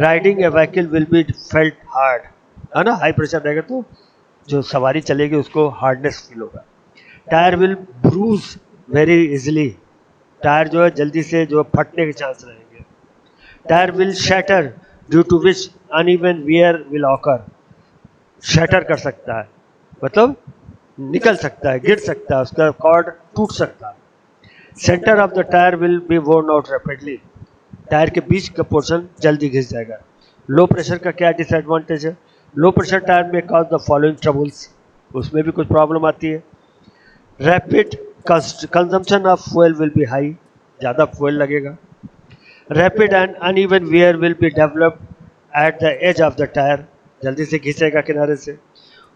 Riding a vehicle will be felt hard. है ना? हाई प्रेशर रहेगा तो जो सवारी चलेगी उसको हार्डनेस फील होगा. Tyre will bruise very easily. Tyre जो है जल्दी से जो फटने के चांस रहेंगे. Tyre will shatter due to which uneven wear will occur. Shatter कर सकता है मतलब निकल सकता है, गिर सकता है, उसका कॉर्ड टूट सकता है. Centre of the tyre will be worn out rapidly. Tyre के बीच का पोर्शन जल्दी घिस जाएगा. लो प्रेशर का क्या डिसएडवांटेज है? लो प्रेशर टायर में कॉज द फॉलोइंग ट्रबल्स, उसमें भी कुछ प्रॉब्लम आती है. Rapid consumption of fuel will be high, ज़्यादा फ्यूल लगेगा. Rapid and uneven wear will be developed at the edge of the tyre, जल्दी से घिसेगा किनारे से.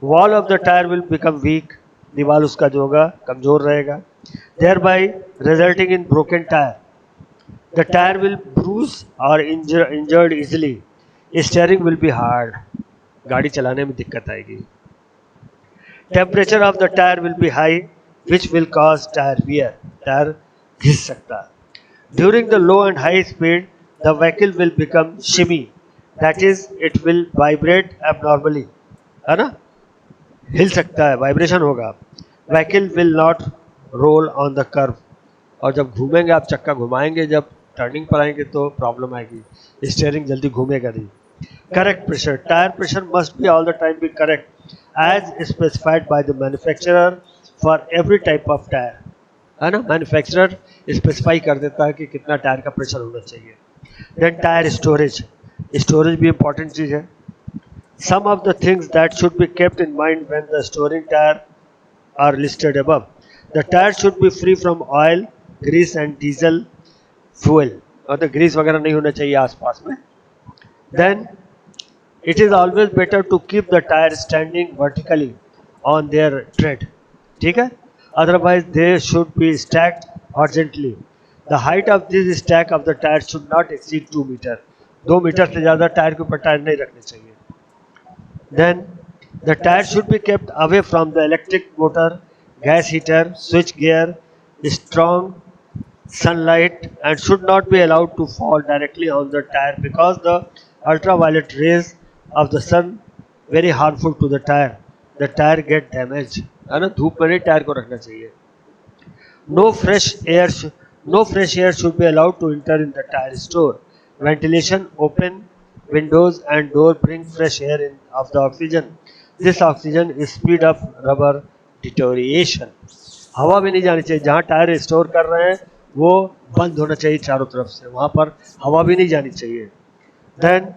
Wall of the tyre will become weak, दीवार उसका जो होगा कमजोर रहेगा. thereby resulting in broken tire. The tire will bruise or injured easily. Steering will be hard. गाड़ी चलाने में दिक्कत आएगी. Temperature of the tire will be high, which will cause tire wear. Tire घिस सकता है. During the low and high speed, the vehicle will become shimmy. That is, it will vibrate abnormally. है ना? हिल सकता है, वाइब्रेशन होगा. Vehicle will not roll on the curve. और जब घूमेंगे आप, चक्का घुमाएंगे, जब टर्निंग पर आएंगे तो प्रॉब्लम आएगी, स्टीयरिंग जल्दी घूमेगा नहीं. Correct pressure. Tyre pressure must be all the time be correct as specified by the manufacturer for every type of tyre. है ना? मैन्युफैक्चरर स्पेसिफाई कर देता है कि कितना टायर का प्रेशर होना चाहिए. Then tyre storage. स्टोरेज भी इंपॉर्टेंट चीज़ है. Some of the things that should be kept in mind when the storing tire are listed above. The tire should be free from oil, grease and diesel fuel. और तो grease वगैरह नहीं होना चाहिए आसपास में. Then it is always better to keep the tire standing vertically on their tread. ठीक है? Otherwise they should be stacked horizontally. The height of this stack of the tire should not exceed 2 meter. 2 metre से ज़्यादा टायर के ऊपर टायर नहीं रखने चाहिए. Then the tire should be kept away from the electric motor, gas heater, switch gear, strong sunlight, and should not be allowed to fall directly on the tire because the ultraviolet rays of the sun very harmful to the tire. The tire get damaged. है ना, धूप में नहीं टायर को रखना चाहिए. No fresh air no fresh air should be allowed to enter in the tire store. Ventilation, open windows and door bring fresh air in of the oxygen. This oxygen is speed up rubber deterioration. हवा भी नहीं जानी चाहिए. जहाँ टायर स्टोर कर रहे हैं वो बंद होना चाहिए चारों तरफ से. वहाँ पर हवा भी नहीं जानी चाहिए. Then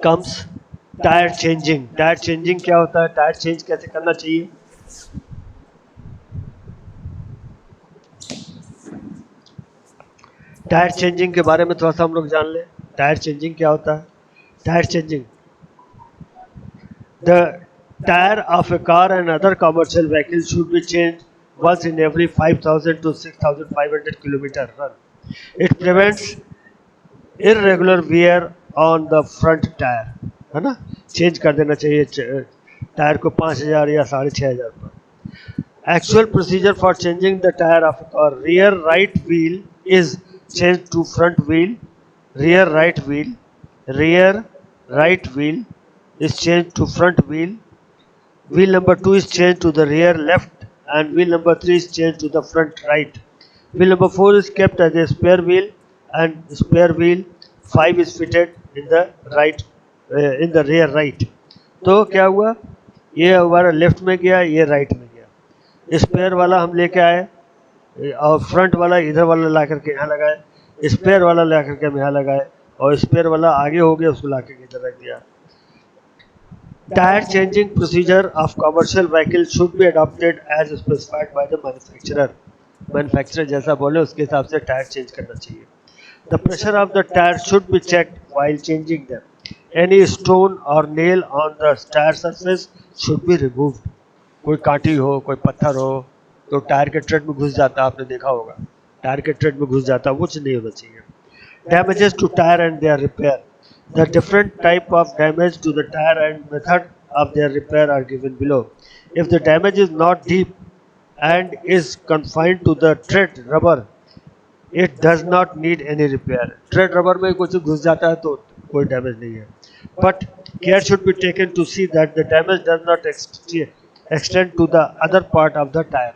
comes tyre changing. Tyre changing क्या होता है? टायर चेंज कैसे करना चाहिए? टायर चेंजिंग के बारे में थोड़ा सा हम लोग जान लें. टायर चेंजिंग क्या होता है? Tyre changing, the tyre of A car and other commercial vehicle should be changed once in every 5000 to 6500 kilometer run. It prevents irregular wear on the front tire. है ना, चेंज कर देना चाहिए टायर को 5000 या 6500 पर. Actual procedure for changing the tire of a car: rear right wheel is changed to front wheel. Rear right wheel, rear right wheel is changed to front wheel. Wheel number 2 is changed to the rear left and wheel number 3 is changed to the front right. Wheel number 4 is kept as a spare wheel and spare wheel 5 is fitted in the right in the rear right. तो क्या हुआ? ये हमारा लेफ्ट में गया, ये राइट में गया. स्पेयर वाला हम लेके आए और फ्रंट वाला इधर वाला ला करके यहाँ लगाए. स्पेयर वाला ला करके हम यहाँ लगाए और स्पेयर वाला आगे हो गया, उसको ला करके इधर रख दिया. Tire changing procedure of commercial vehicle should be adopted as specified by the manufacturer. Manufacturer जैसा बोले उसके हिसाब से टायर चेंज करना चाहिए. The pressure of the tire should be checked while changing them. Any stone or nail on the tire surface should be removed. कोई कांटी हो, कोई पत्थर हो तो टायर के ट्रेड में घुस जाता, आपने देखा होगा. टायर के ट्रेड में घुस जाता, वो चीज़ नहीं होना चाहिए. Damages to tire and their repair. The different type of damage to the tire and method of their repair are given below. If the damage is not deep and is confined to the tread rubber, it does not need any repair. Tread rubber में कुछ घुस जाता है तो कोई डैमेज नहीं है. But care should be taken to see that the damage does not extend to the other part of the tire.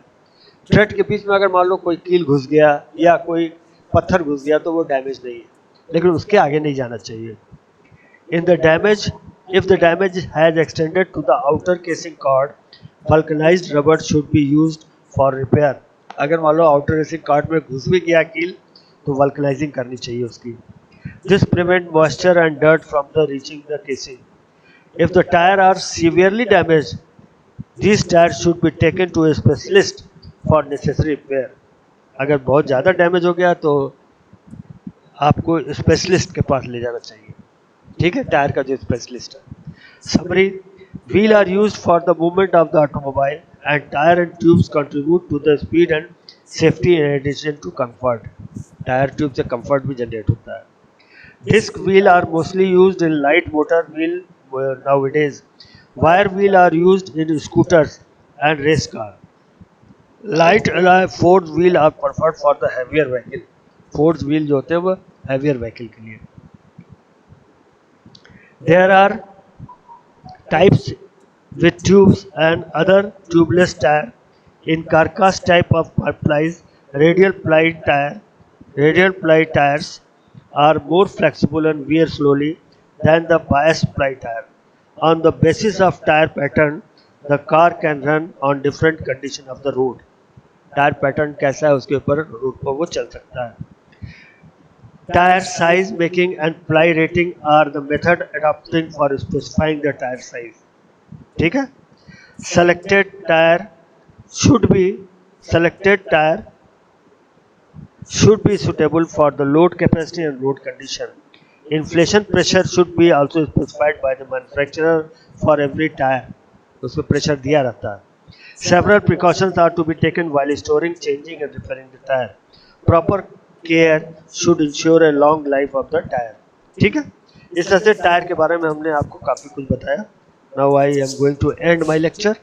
Trade के बीच में अगर मान लो कोई कील घुस गया या कोई पत्थर घुस गया तो वो डैमेज नहीं है, लेकिन उसके आगे नहीं जाना चाहिए. In the damage, if the damage has extended to the outer casing cord, vulcanized rubber should be used for repair. अगर मान लो आउटर केसिंग कॉर्ड में घुस भी गया कील तो वल्कनाइजिंग करनी चाहिए उसकी. This prevent moisture and dirt from the reaching the casing. If the tire are severely damaged, these tires should be taken to a specialist for necessary repair. अगर बहुत ज़्यादा डैमेज हो गया तो आपको स्पेशलिस्ट के पास ले जाना चाहिए. ठीक है, टायर का जो स्पेशलिस्ट है. Summary: wheel are used for the movement of the automobile and tyre and tubes contribute to the speed and safety in addition to comfort. Tyre tube से कंफर्ट भी जनरेट होता है. Disc wheel are mostly used in light motor wheel nowadays. Wire wheel are used in scooters and race car. Light alloy forged wheel are preferred for the heavier vehicle. Forged wheel जो होते हैं वो heavier vehicle के लिए. There are types with tubes and other tubeless tire. In carcass type of plies, radial ply tires are more flexible and wear slowly than the bias ply tire. On the basis of tire pattern, the car can run on different condition of the road. Tyre pattern कैसा है उसके ऊपर रोड पर वो चल सकता है. Tyre size making and ply rating are the method adopting for specifying the tyre size. ठीक है, selected tire should be selected tire should be suitable for the load capacity and road condition. Inflation pressure should be also specified by the manufacturer for every tire. उसमें pressure दिया रहता है. Several precautions are to be taken while storing, changing and repairing the tire. Proper care should ensure a long life of the tire. ठीक है? इस तरह से टायर के बारे में हमने आपको काफी कुछ बताया. Now I am going to end my lecture.